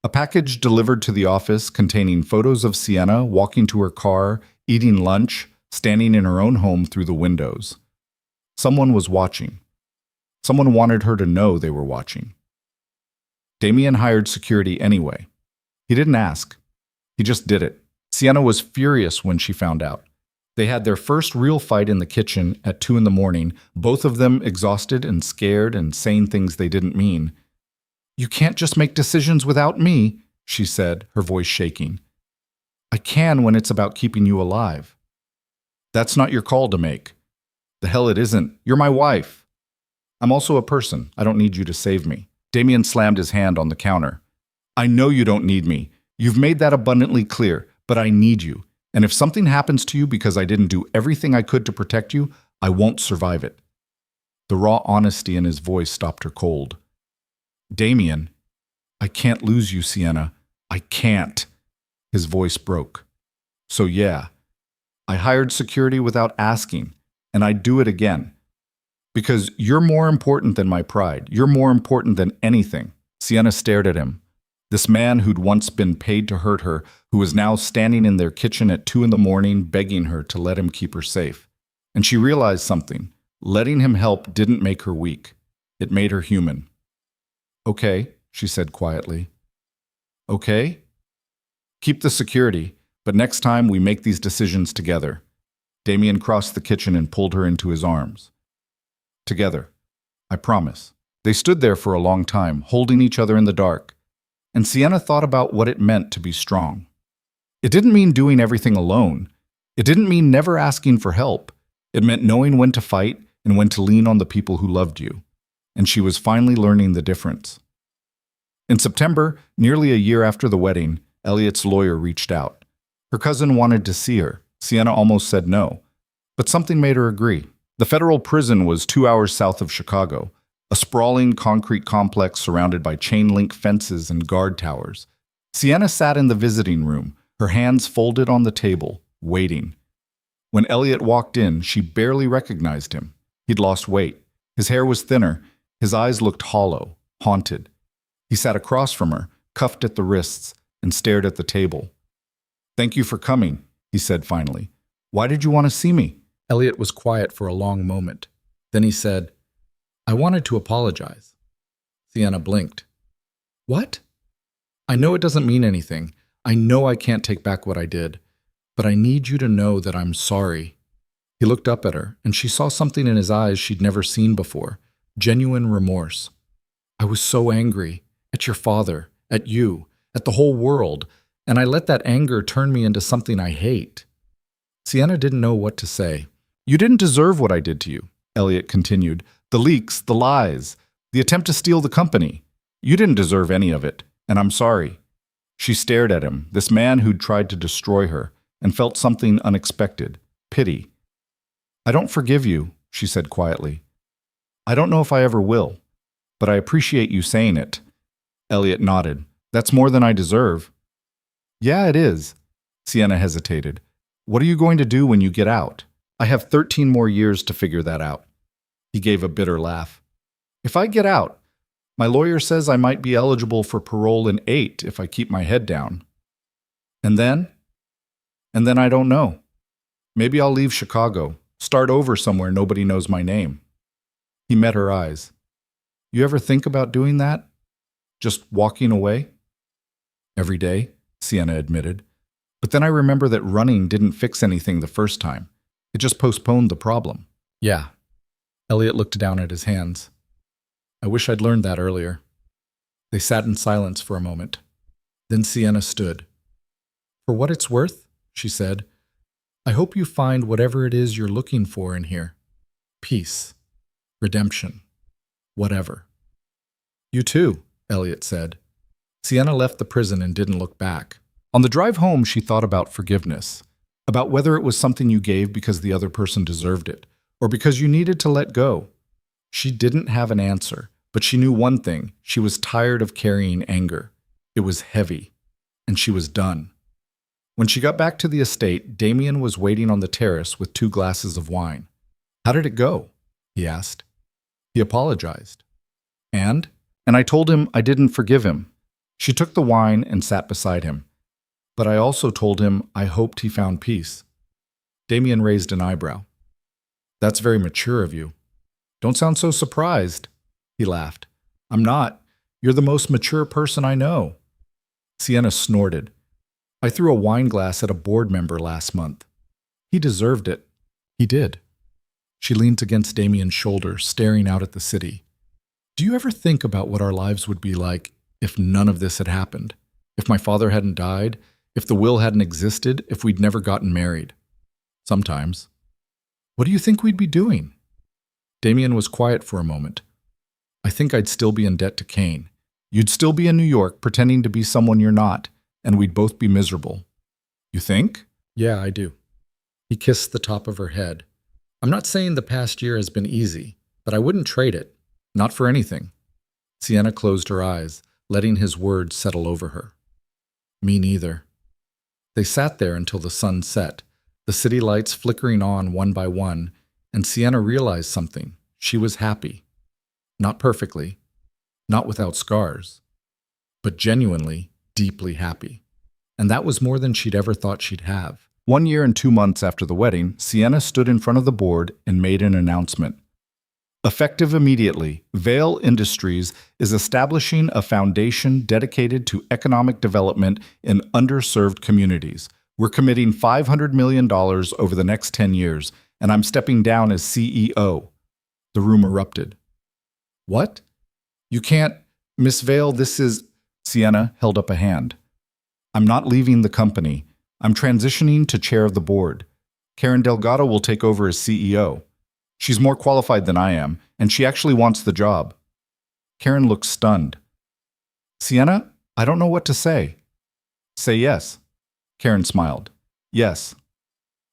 A package delivered to the office containing photos of Sienna walking to her car, eating lunch, standing in her own home through the windows. Someone was watching. Someone wanted her to know they were watching. Damien hired security anyway. He didn't ask. He just did it. Sienna was furious when she found out. They had their first real fight in the kitchen at 2 a.m, both of them exhausted and scared and saying things they didn't mean. "You can't just make decisions without me," she said, her voice shaking. "I can when it's about keeping you alive." "That's not your call to make." "The hell it isn't. You're my wife." "I'm also a person. I don't need you to save me." Damien slammed his hand on the counter. "I know you don't need me. You've made that abundantly clear, but I need you. And if something happens to you because I didn't do everything I could to protect you, I won't survive it." The raw honesty in his voice stopped her cold. Damien, I can't lose you, Sienna. I can't. His voice broke. So yeah, I hired security without asking, and I'd do it again. Because you're more important than my pride. You're more important than anything. Sienna stared at him. This man who'd once been paid to hurt her, who was now standing in their kitchen at 2 a.m. begging her to let him keep her safe. And she realized something. Letting him help didn't make her weak. It made her human. Okay, she said quietly. Okay? Keep the security, but next time we make these decisions together. Damien crossed the kitchen and pulled her into his arms. Together. I promise. They stood there for a long time, holding each other in the dark. And Sienna thought about what it meant to be strong. It didn't mean doing everything alone. It didn't mean never asking for help. It meant knowing when to fight and when to lean on the people who loved you. And she was finally learning the difference. In September, nearly a year after the wedding, Elliot's lawyer reached out. Her cousin wanted to see her. Sienna almost said no. But something made her agree. The federal prison was 2 hours south of Chicago, a sprawling concrete complex surrounded by chain-link fences and guard towers. Sienna sat in the visiting room, her hands folded on the table, waiting. When Elliot walked in, she barely recognized him. He'd lost weight. His hair was thinner. His eyes looked hollow, haunted. He sat across from her, cuffed at the wrists, and stared at the table. "Thank you for coming," he said finally. "Why did you want to see me?" Elliot was quiet for a long moment. Then he said, "I wanted to apologize." Sienna blinked. "What?" "I know it doesn't mean anything. I know I can't take back what I did. But I need you to know that I'm sorry." He looked up at her, and she saw something in his eyes she'd never seen before. Genuine remorse. "I was so angry. At your father. At you. At the whole world. And I let that anger turn me into something I hate." Sienna didn't know what to say. "You didn't deserve what I did to you," Elliot continued. "The leaks, the lies, the attempt to steal the company. You didn't deserve any of it, and I'm sorry." She stared at him, this man who'd tried to destroy her, and felt something unexpected, pity. "I don't forgive you," she said quietly. "I don't know if I ever will, but I appreciate you saying it." Elliot nodded. "That's more than I deserve." "Yeah, it is." Sienna hesitated. "What are you going to do when you get out?" "I have 13 more years to figure that out." He gave a bitter laugh. "If I get out, my lawyer says I might be eligible for parole in 8 if I keep my head down. And then? And then I don't know. Maybe I'll leave Chicago, start over somewhere nobody knows my name." He met her eyes. "You ever think about doing that? Just walking away?" "Every day," Sienna admitted. "But then I remember that running didn't fix anything the first time. It just postponed the problem." "Yeah." Elliot looked down at his hands. "I wish I'd learned that earlier." They sat in silence for a moment. Then Sienna stood. "For what it's worth," she said, "I hope you find whatever it is you're looking for in here. Peace. Redemption. Whatever." "You too," Elliot said. Sienna left the prison and didn't look back. On the drive home, she thought about forgiveness, about whether it was something you gave because the other person deserved it, or because you needed to let go. She didn't have an answer, but she knew one thing: she was tired of carrying anger. It was heavy, and she was done. When she got back to the estate, Damien was waiting on the terrace with 2 glasses of wine. "How did it go?" he asked. He apologized. And I told him I didn't forgive him." She took the wine and sat beside him. "But I also told him I hoped he found peace." Damien raised an eyebrow. "That's very mature of you." "Don't sound so surprised." He laughed. "I'm not. You're the most mature person I know." Sienna snorted. "I threw a wine glass at a board member last month. He deserved it." "He did." She leaned against Damien's shoulder, staring out at the city. "Do you ever think about what our lives would be like if none of this had happened? If my father hadn't died? If the will hadn't existed? If we'd never gotten married?" "Sometimes." "What do you think we'd be doing?" Damien was quiet for a moment. "I think I'd still be in debt to Kane. You'd still be in New York pretending to be someone you're not, and we'd both be miserable." "You think?" "Yeah, I do." He kissed the top of her head. "I'm not saying the past year has been easy, but I wouldn't trade it. Not for anything." Sienna closed her eyes, letting his words settle over her. Me neither. They sat there until the sun set, the city lights flickering on one by one, and Sienna realized something. She was happy. Not perfectly, not without scars, but genuinely, deeply happy. And that was more than she'd ever thought she'd have. 1 year and 2 months after the wedding, Sienna stood in front of the board and made an announcement. Effective immediately, Vale Industries is establishing a foundation dedicated to economic development in underserved communities. We're committing $500 million over the next 10 years, and I'm stepping down as CEO. The room erupted. What? You can't, Miss Vale, this is... Sienna held up a hand. I'm not leaving the company. I'm transitioning to chair of the board. Karen Delgado will take over as CEO. She's more qualified than I am, and she actually wants the job. Karen looked stunned. Sienna, I don't know what to say. Say yes. Karen smiled. Yes.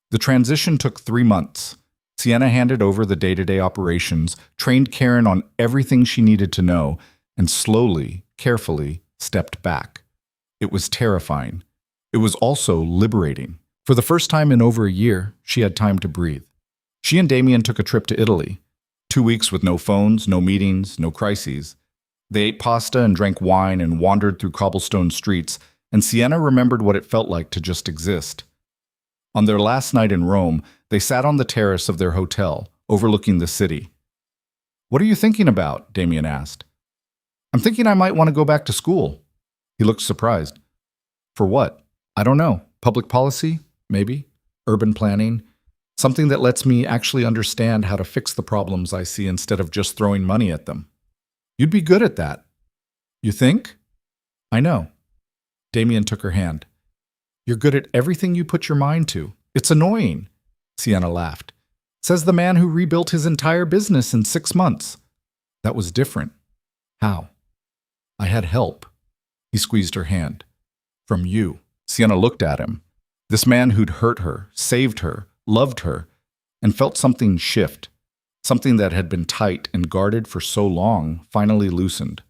The transition took 3 months. Sienna handed over the day-to-day operations, trained Karen on everything she needed to know, and slowly, carefully, stepped back. It was terrifying. It was also liberating. For the first time in over a year, she had time to breathe. She and Damien took a trip to Italy. 2 weeks with no phones, no meetings, no crises. They ate pasta and drank wine and wandered through cobblestone streets, and Sienna remembered what it felt like to just exist. On their last night in Rome, they sat on the terrace of their hotel, overlooking the city. What are you thinking about? Damien asked. I'm thinking I might want to go back to school. He looked surprised. For what? I don't know. Public policy? Maybe. Urban planning? Something that lets me actually understand how to fix the problems I see instead of just throwing money at them. You'd be good at that. You think? I know. Damien took her hand. You're good at everything you put your mind to. It's annoying. Sienna laughed. Says the man who rebuilt his entire business in 6 months. That was different. How? I had help. He squeezed her hand. From you. Sienna looked at him. This man who'd hurt her, saved her, loved her, and felt something shift. Something that had been tight and guarded for so long finally loosened.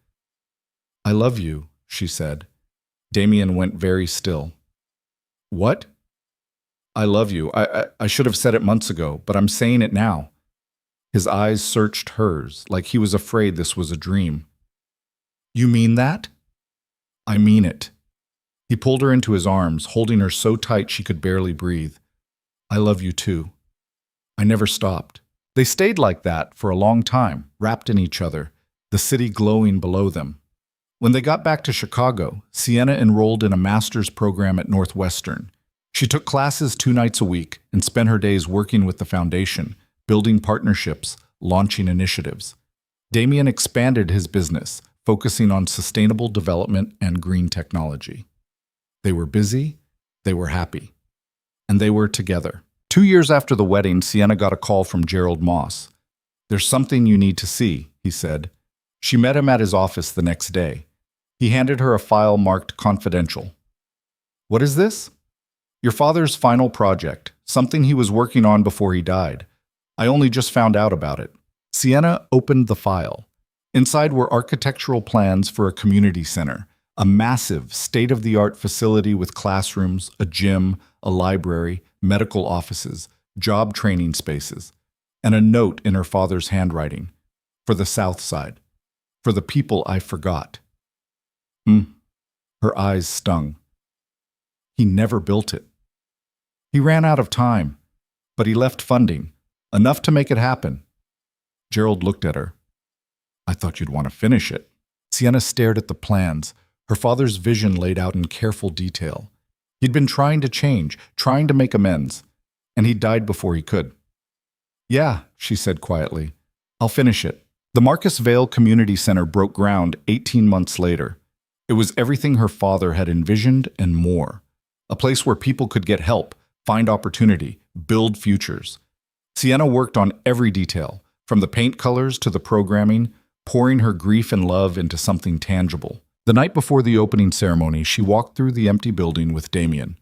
I love you, she said. Damien went very still. What? I love you. I should have said it months ago, but I'm saying it now. His eyes searched hers, like he was afraid this was a dream. You mean that? I mean it. He pulled her into his arms, holding her so tight she could barely breathe. I love you too. I never stopped. They stayed like that for a long time, wrapped in each other, the city glowing below them. When they got back to Chicago, Sienna enrolled in a master's program at Northwestern. She took classes 2 nights a week and spent her days working with the foundation, building partnerships, launching initiatives. Damien expanded his business, focusing on sustainable development and green technology. They were busy, they were happy, and they were together. 2 years after the wedding, Sienna got a call from Gerald Moss. There's something you need to see, he said. She met him at his office the next day. He handed her a file marked confidential. What is this? Your father's final project, something he was working on before he died. I only just found out about it. Sienna opened the file. Inside were architectural plans for a community center, a massive, state-of-the-art facility with classrooms, a gym, a library, medical offices, job training spaces, and a note in her father's handwriting. For the South Side. For the people I forgot. Her eyes stung. He never built it. He ran out of time, but he left funding, enough to make it happen. Gerald looked at her. I thought you'd want to finish it. Sienna stared at the plans, her father's vision laid out in careful detail. He'd been trying to change, trying to make amends, and he died before he could. Yeah, she said quietly. I'll finish it. The Marcus Vale Community Center broke ground 18 months later. It was everything her father had envisioned and more. A place where people could get help, find opportunity, build futures. Sienna worked on every detail, from the paint colors to the programming, pouring her grief and love into something tangible. The night before the opening ceremony, she walked through the empty building with Damien.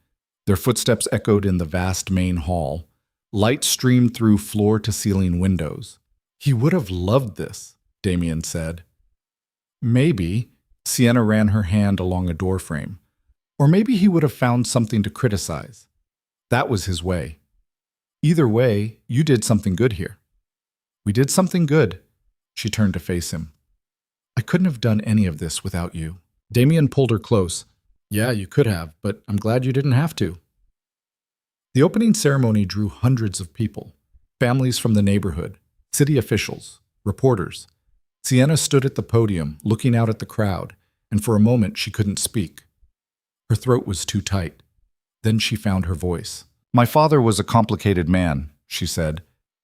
Their footsteps echoed in the vast main hall. Light streamed through floor-to-ceiling windows. He would have loved this, Damien said. Maybe Sienna ran her hand along a doorframe. Or maybe he would have found something to criticize. That was his way. Either way, you did something good here. We did something good. She turned to face him. I couldn't have done any of this without you. Damien pulled her close. Yeah, you could have, but I'm glad you didn't have to. The opening ceremony drew hundreds of people, families from the neighborhood, city officials, reporters. Sienna stood at the podium, looking out at the crowd, and for a moment she couldn't speak. Her throat was too tight. Then she found her voice. My father was a complicated man, she said.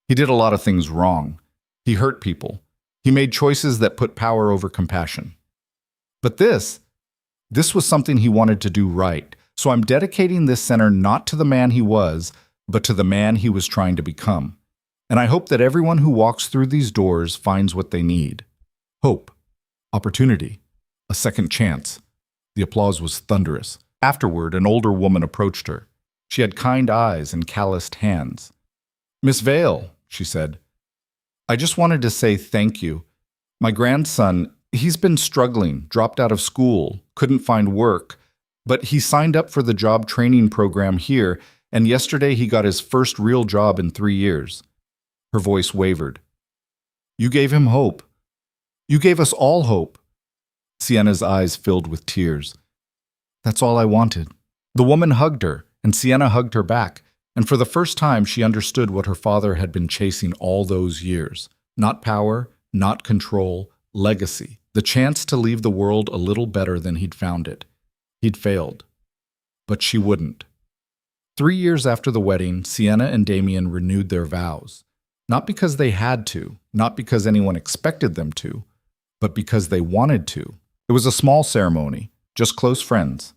He did a lot of things wrong. He hurt people. He made choices that put power over compassion. But this was something he wanted to do right. So I'm dedicating this center not to the man he was, but to the man he was trying to become. And I hope that everyone who walks through these doors finds what they need. Hope, opportunity, a second chance. The applause was thunderous. Afterward, an older woman approached her. She had kind eyes and calloused hands. Miss Vale, she said, I just wanted to say thank you. My grandson, he's been struggling, dropped out of school, couldn't find work, but he signed up for the job training program here, and yesterday he got his first real job in 3 years. Her voice wavered. You gave him hope. You gave us all hope. Sienna's eyes filled with tears. That's all I wanted. The woman hugged her, and Sienna hugged her back, and for the first time she understood what her father had been chasing all those years. Not power, not control, legacy. The chance to leave the world a little better than he'd found it. He'd failed. But she wouldn't. 3 years after the wedding, Sienna and Damien renewed their vows. Not because they had to, not because anyone expected them to, but because they wanted to. It was a small ceremony, just close friends.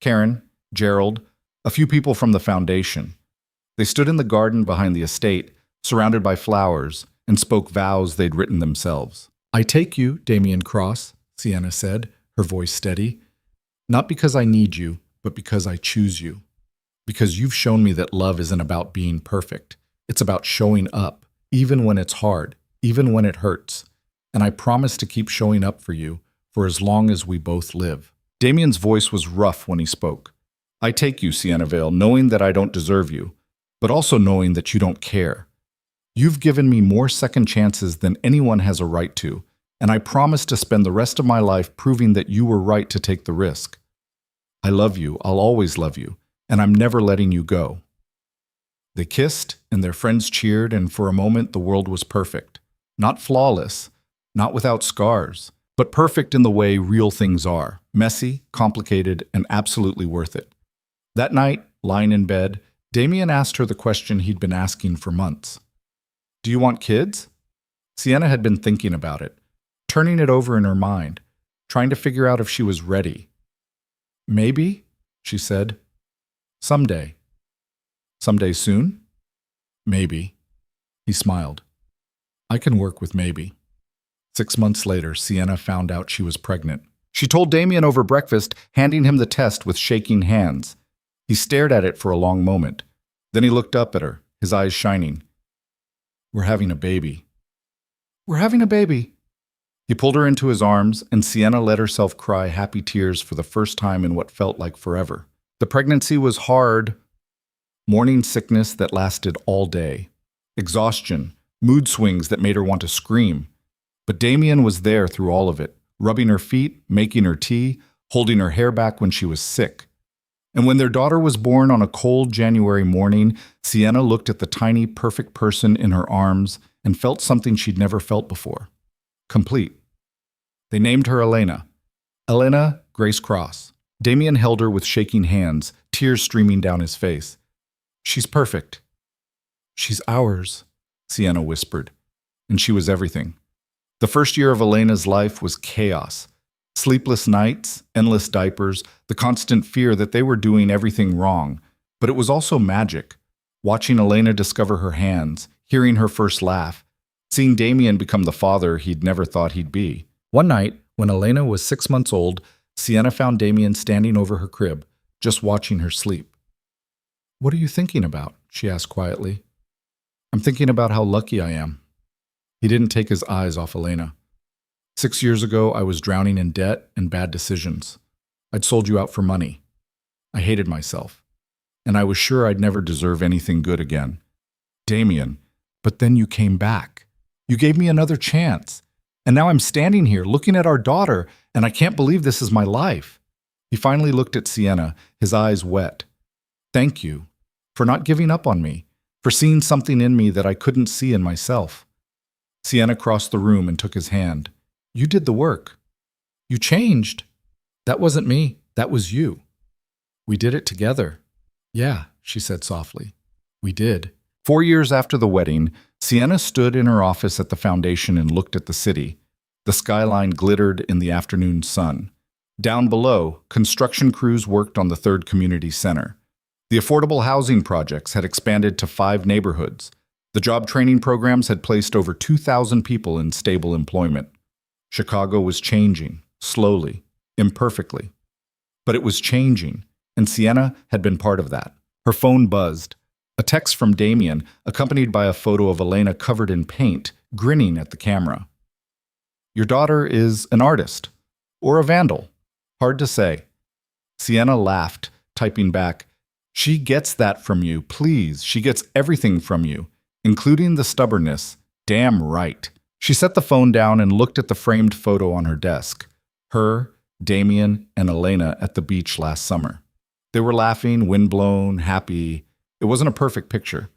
Karen, Gerald, a few people from the foundation. They stood in the garden behind the estate, surrounded by flowers, and spoke vows they'd written themselves. I take you, Damien Cross, Sienna said, her voice steady. Not because I need you, but because I choose you. Because you've shown me that love isn't about being perfect. It's about showing up, even when it's hard, even when it hurts. And I promise to keep showing up for you for as long as we both live. Damien's voice was rough when he spoke. I take you, Sienna Vale, knowing that I don't deserve you, but also knowing that you don't care. You've given me more second chances than anyone has a right to, and I promise to spend the rest of my life proving that you were right to take the risk. I love you, I'll always love you, and I'm never letting you go. They kissed, and their friends cheered, and for a moment the world was perfect. Not flawless, not without scars, but perfect in the way real things are, messy, complicated, and absolutely worth it. That night, lying in bed, Damien asked her the question he'd been asking for months. Do you want kids? Sienna had been thinking about it, turning it over in her mind, trying to figure out if she was ready. Maybe, she said. Someday. Someday soon? Maybe. He smiled. I can work with maybe. 6 months later, Sienna found out she was pregnant. She told Damien over breakfast, handing him the test with shaking hands. He stared at it for a long moment. Then he looked up at her, his eyes shining. We're having a baby. We're having a baby. He pulled her into his arms, and Sienna let herself cry happy tears for the first time in what felt like forever. The pregnancy was hard. Morning sickness that lasted all day. Exhaustion, mood swings that made her want to scream. But Damien was there through all of it, rubbing her feet, making her tea, holding her hair back when she was sick. And when their daughter was born on a cold January morning, Sienna looked at the tiny, perfect person in her arms and felt something she'd never felt before. Complete. They named her Elena. Elena Grace Cross. Damien held her with shaking hands, tears streaming down his face. She's perfect. She's ours, Sienna whispered. And she was everything. The first year of Elena's life was chaos. Sleepless nights, endless diapers, the constant fear that they were doing everything wrong. But it was also magic. Watching Elena discover her hands, hearing her first laugh, seeing Damien become the father he'd never thought he'd be. One night, when Elena was 6 months old, Sienna found Damien standing over her crib, just watching her sleep. What are you thinking about? She asked quietly. I'm thinking about how lucky I am. He didn't take his eyes off Elena. 6 years ago, I was drowning in debt and bad decisions. I'd sold you out for money. I hated myself. And I was sure I'd never deserve anything good again. Damien, but then you came back. You gave me another chance. And now I'm standing here looking at our daughter, and I can't believe this is my life. He finally looked at Sienna, his eyes wet. Thank you for not giving up on me, for seeing something in me that I couldn't see in myself. Sienna crossed the room and took his hand. You did the work. You changed. That wasn't me. That was you. We did it together. Yeah, she said softly. We did. 4 years after the wedding, Sienna stood in her office at the foundation and looked at the city. The skyline glittered in the afternoon sun. Down below, construction crews worked on the third community center. The affordable housing projects had expanded to 5 neighborhoods. The job training programs had placed over 2,000 people in stable employment. Chicago was changing, slowly, imperfectly. But it was changing, and Sienna had been part of that. Her phone buzzed. A text from Damien, accompanied by a photo of Elena covered in paint, grinning at the camera. Your daughter is an artist, or a vandal. Hard to say. Sienna laughed, typing back, She gets that from you, please. She gets everything from you, including the stubbornness. Damn right. She set the phone down and looked at the framed photo on her desk. Her, Damien, and Elena at the beach last summer. They were laughing, windblown, happy. It wasn't a perfect picture.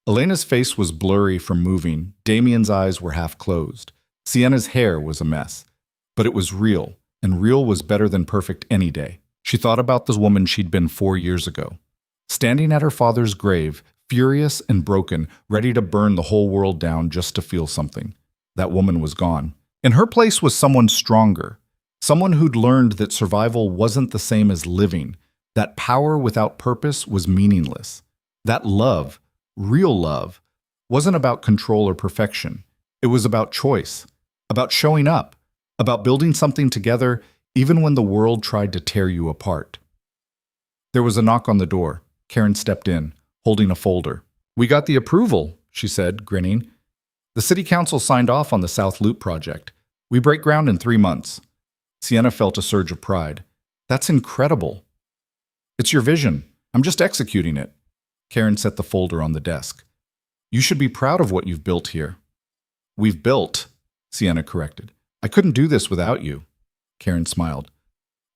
Elena's face was blurry from moving. Damien's eyes were half closed. Sienna's hair was a mess. But it was real, and real was better than perfect any day. She thought about the woman she'd been 4 years ago. Standing at her father's grave, furious and broken, ready to burn the whole world down just to feel something. That woman was gone. In her place was someone stronger. Someone who'd learned that survival wasn't the same as living. That power without purpose was meaningless. That love, real love, wasn't about control or perfection. It was about choice, about showing up, about building something together even when the world tried to tear you apart. There was a knock on the door. Karen stepped in, holding a folder. We got the approval, she said, grinning. The city council signed off on the South Loop project. We break ground in 3 months. Sienna felt a surge of pride. That's incredible. It's your vision. I'm just executing it. Karen set the folder on the desk. You should be proud of what you've built here. We've built, Sienna corrected. I couldn't do this without you. Karen smiled.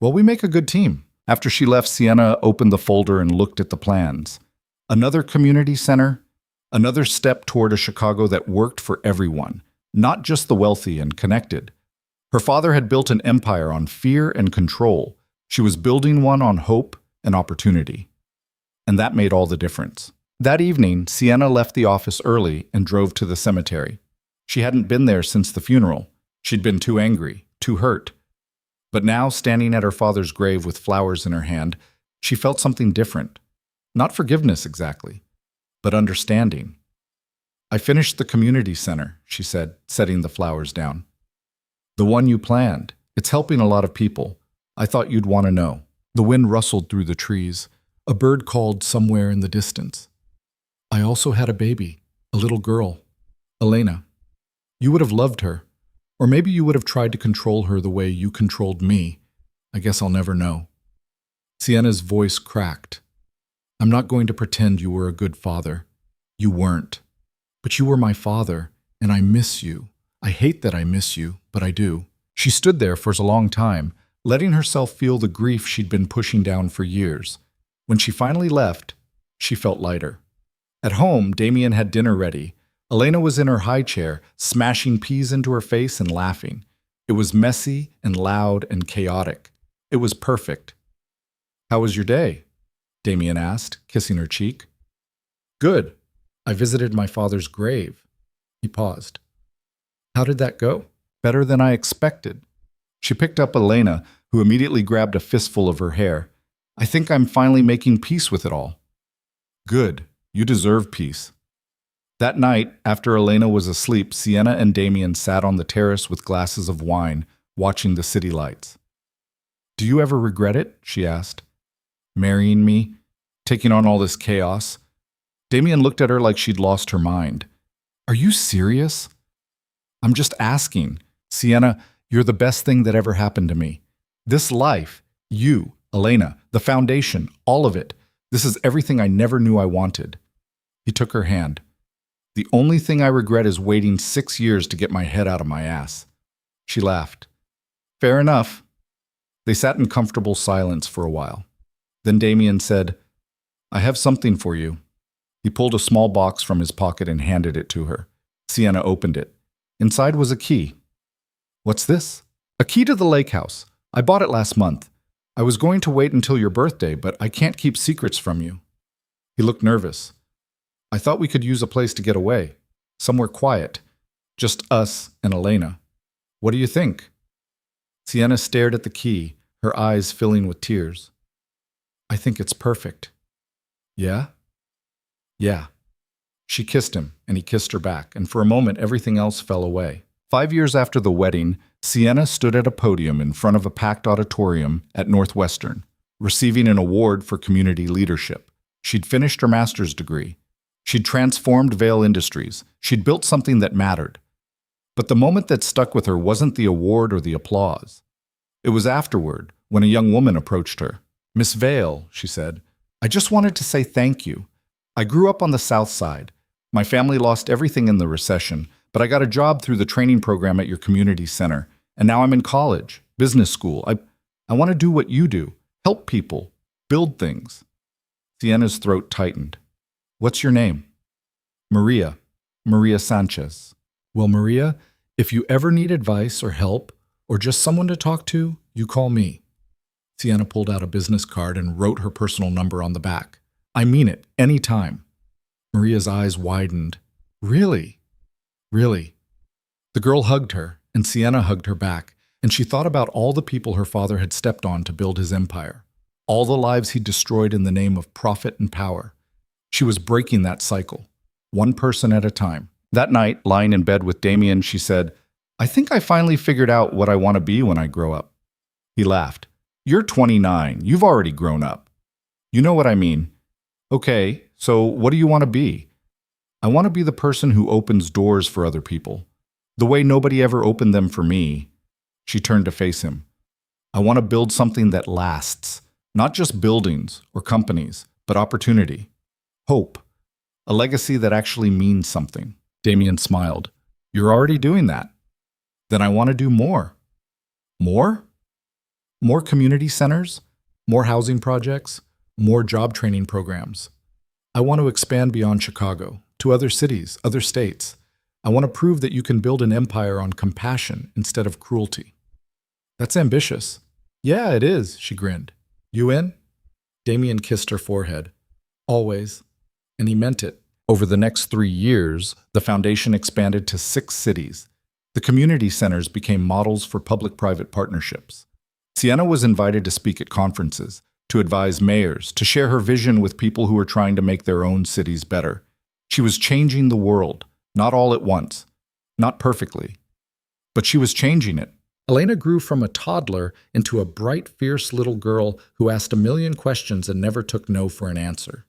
Well, we make a good team. After she left, Sienna opened the folder and looked at the plans. Another community center, another step toward a Chicago that worked for everyone, not just the wealthy and connected. Her father had built an empire on fear and control. She was building one on hope and opportunity. And that made all the difference. That evening, Sienna left the office early and drove to the cemetery. She hadn't been there since the funeral. She'd been too angry, too hurt. But now, standing at her father's grave with flowers in her hand, she felt something different. Not forgiveness exactly, but understanding. I finished the community center, she said, setting the flowers down. The one you planned. It's helping a lot of people. I thought you'd want to know. The wind rustled through the trees. A bird called somewhere in the distance. I also had a baby, a little girl, Elena. You would have loved her. Or maybe you would have tried to control her the way you controlled me. I guess I'll never know. Sienna's voice cracked. I'm not going to pretend you were a good father. You weren't. But you were my father, and I miss you. I hate that I miss you, but I do. She stood there for a long time, letting herself feel the grief she'd been pushing down for years. When she finally left, she felt lighter. At home, Damien had dinner ready. Elena was in her high chair, smashing peas into her face and laughing. It was messy and loud and chaotic. It was perfect. How was your day? Damien asked, kissing her cheek. Good. I visited my father's grave. He paused. How did that go? Better than I expected. She picked up Elena, who immediately grabbed a fistful of her hair. I think I'm finally making peace with it all. Good. You deserve peace. That night, after Elena was asleep, Sienna and Damien sat on the terrace with glasses of wine, watching the city lights. Do you ever regret it? She asked. Marrying me? Taking on all this chaos? Damien looked at her like she'd lost her mind. Are you serious? I'm just asking. Sienna, You're the best thing that ever happened to me. This life, you, Elena, the foundation, all of it. This is everything I never knew I wanted. He took her hand. The only thing I regret is waiting 6 years to get my head out of my ass. She laughed. Fair enough. They sat in comfortable silence for a while. Then Damien said, I have something for you. He pulled a small box from his pocket and handed it to her. Sienna opened it. Inside was a key. What's this? A key to the lake house. I bought it last month. I was going to wait until your birthday, but I can't keep secrets from you. He looked nervous. I thought we could use a place to get away. Somewhere quiet. Just us and Elena. What do you think? Sienna stared at the key, her eyes filling with tears. I think it's perfect. Yeah? Yeah. She kissed him, and he kissed her back, and for a moment everything else fell away. 5 years after the wedding, Sienna stood at a podium in front of a packed auditorium at Northwestern, receiving an award for community leadership. She'd finished her master's degree. She'd transformed Vail Industries. She'd built something that mattered. But the moment that stuck with her wasn't the award or the applause. It was afterward, when a young woman approached her. Miss Vail, she said, I just wanted to say thank you. I grew up on the South Side. My family lost everything in the recession, but I got a job through the training program at your community center, and now I'm in college, business school. I want to do what you do, help people, build things. Sienna's throat tightened. What's your name? Maria. Maria Sanchez. Well, Maria, if you ever need advice or help, or just someone to talk to, you call me. Sienna pulled out a business card and wrote her personal number on the back. I mean it, any time. Maria's eyes widened. Really? Really? The girl hugged her, and Sienna hugged her back, and she thought about all the people her father had stepped on to build his empire, all the lives he destroyed in the name of profit and power. She was breaking that cycle, one person at a time. That night, lying in bed with Damien, she said, I think I finally figured out what I want to be when I grow up. He laughed. You're 29. You've already grown up. You know what I mean. Okay, so what do you want to be? I want to be the person who opens doors for other people, the way nobody ever opened them for me. She turned to face him. I want to build something that lasts, not just buildings or companies, but opportunity, hope, a legacy that actually means something. Damien smiled. You're already doing that. Then I want to do more. More? More community centers, more housing projects, more job training programs. I want to expand beyond Chicago, to other cities, other states. I want to prove that you can build an empire on compassion instead of cruelty. That's ambitious. Yeah, it is, she grinned. You in? Damien kissed her forehead. Always. And he meant it. Over the next 3 years, the foundation expanded to 6 cities. The community centers became models for public-private partnerships. Sienna was invited to speak at conferences, to advise mayors, to share her vision with people who were trying to make their own cities better. She was changing the world, not all at once, not perfectly, but she was changing it. Elena grew from a toddler into a bright, fierce little girl who asked a million questions and never took no for an answer.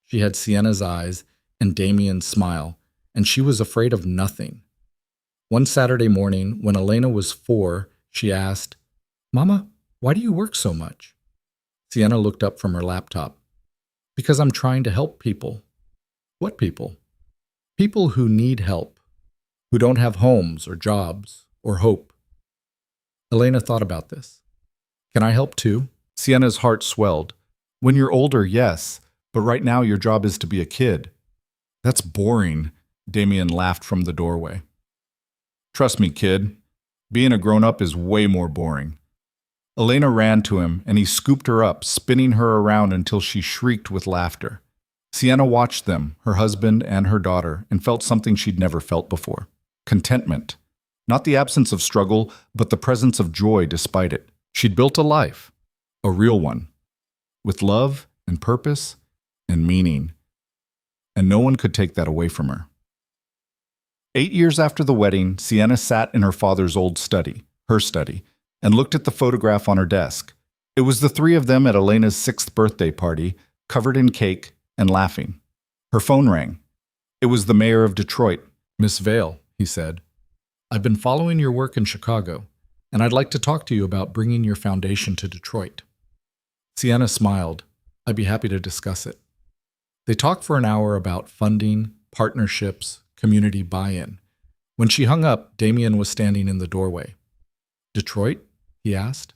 She had Sienna's eyes and Damien's smile, and she was afraid of nothing. One Saturday morning, when Elena was 4, she asked, Mama, why do you work so much? Sienna looked up from her laptop. Because I'm trying to help people. What people? People who need help, who don't have homes or jobs or hope. Elena thought about this. Can I help too? Sienna's heart swelled. When you're older, yes, but right now your job is to be a kid. That's boring, Damien laughed from the doorway. Trust me, kid. Being a grown-up is way more boring. Elena ran to him, and he scooped her up, spinning her around until she shrieked with laughter. Sienna watched them, her husband and her daughter, and felt something she'd never felt before. Contentment. Not the absence of struggle, but the presence of joy despite it. She'd built a life, a real one, with love and purpose and meaning. And no one could take that away from her. 8 years after the wedding, Sienna sat in her father's old study, her study, and looked at the photograph on her desk. It was the 3 of them at Elena's 6th birthday party, covered in cake and laughing. Her phone rang. It was the mayor of Detroit. Miss Vail, he said. I've been following your work in Chicago. and I'd like to talk to you about bringing your foundation to Detroit." Sienna smiled. "I'd be happy to discuss it." They talked for an hour about funding, partnerships, community buy-in. When she hung up, Damien was standing in the doorway. "Detroit?" he asked.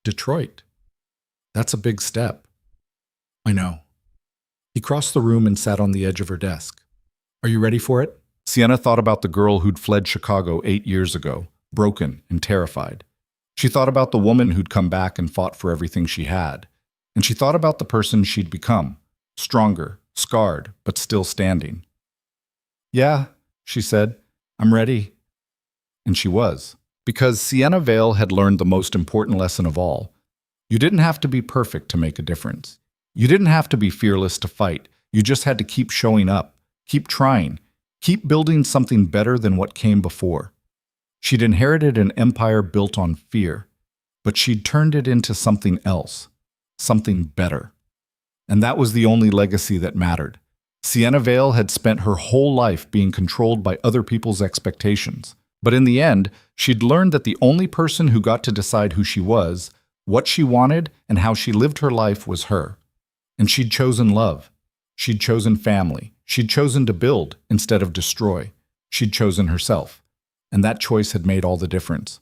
"Detroit. That's a big step." "I know." He crossed the room and sat on the edge of her desk. "Are you ready for it?" Sienna thought about the girl who'd fled Chicago 8 years ago, broken and terrified. She thought about the woman who'd come back and fought for everything she had. And she thought about the person she'd become, stronger, scarred, but still standing. "Yeah," she said, "I'm ready." And she was. Because Sienna Vale had learned the most important lesson of all. You didn't have to be perfect to make a difference. You didn't have to be fearless to fight. You just had to keep showing up, keep trying, keep building something better than what came before. She'd inherited an empire built on fear, but she'd turned it into something else, something better. And that was the only legacy that mattered. Sienna Vale had spent her whole life being controlled by other people's expectations. But in the end, she'd learned that the only person who got to decide who she was, what she wanted, and how she lived her life was her. And she'd chosen love. She'd chosen family. She'd chosen to build instead of destroy. She'd chosen herself. And that choice had made all the difference.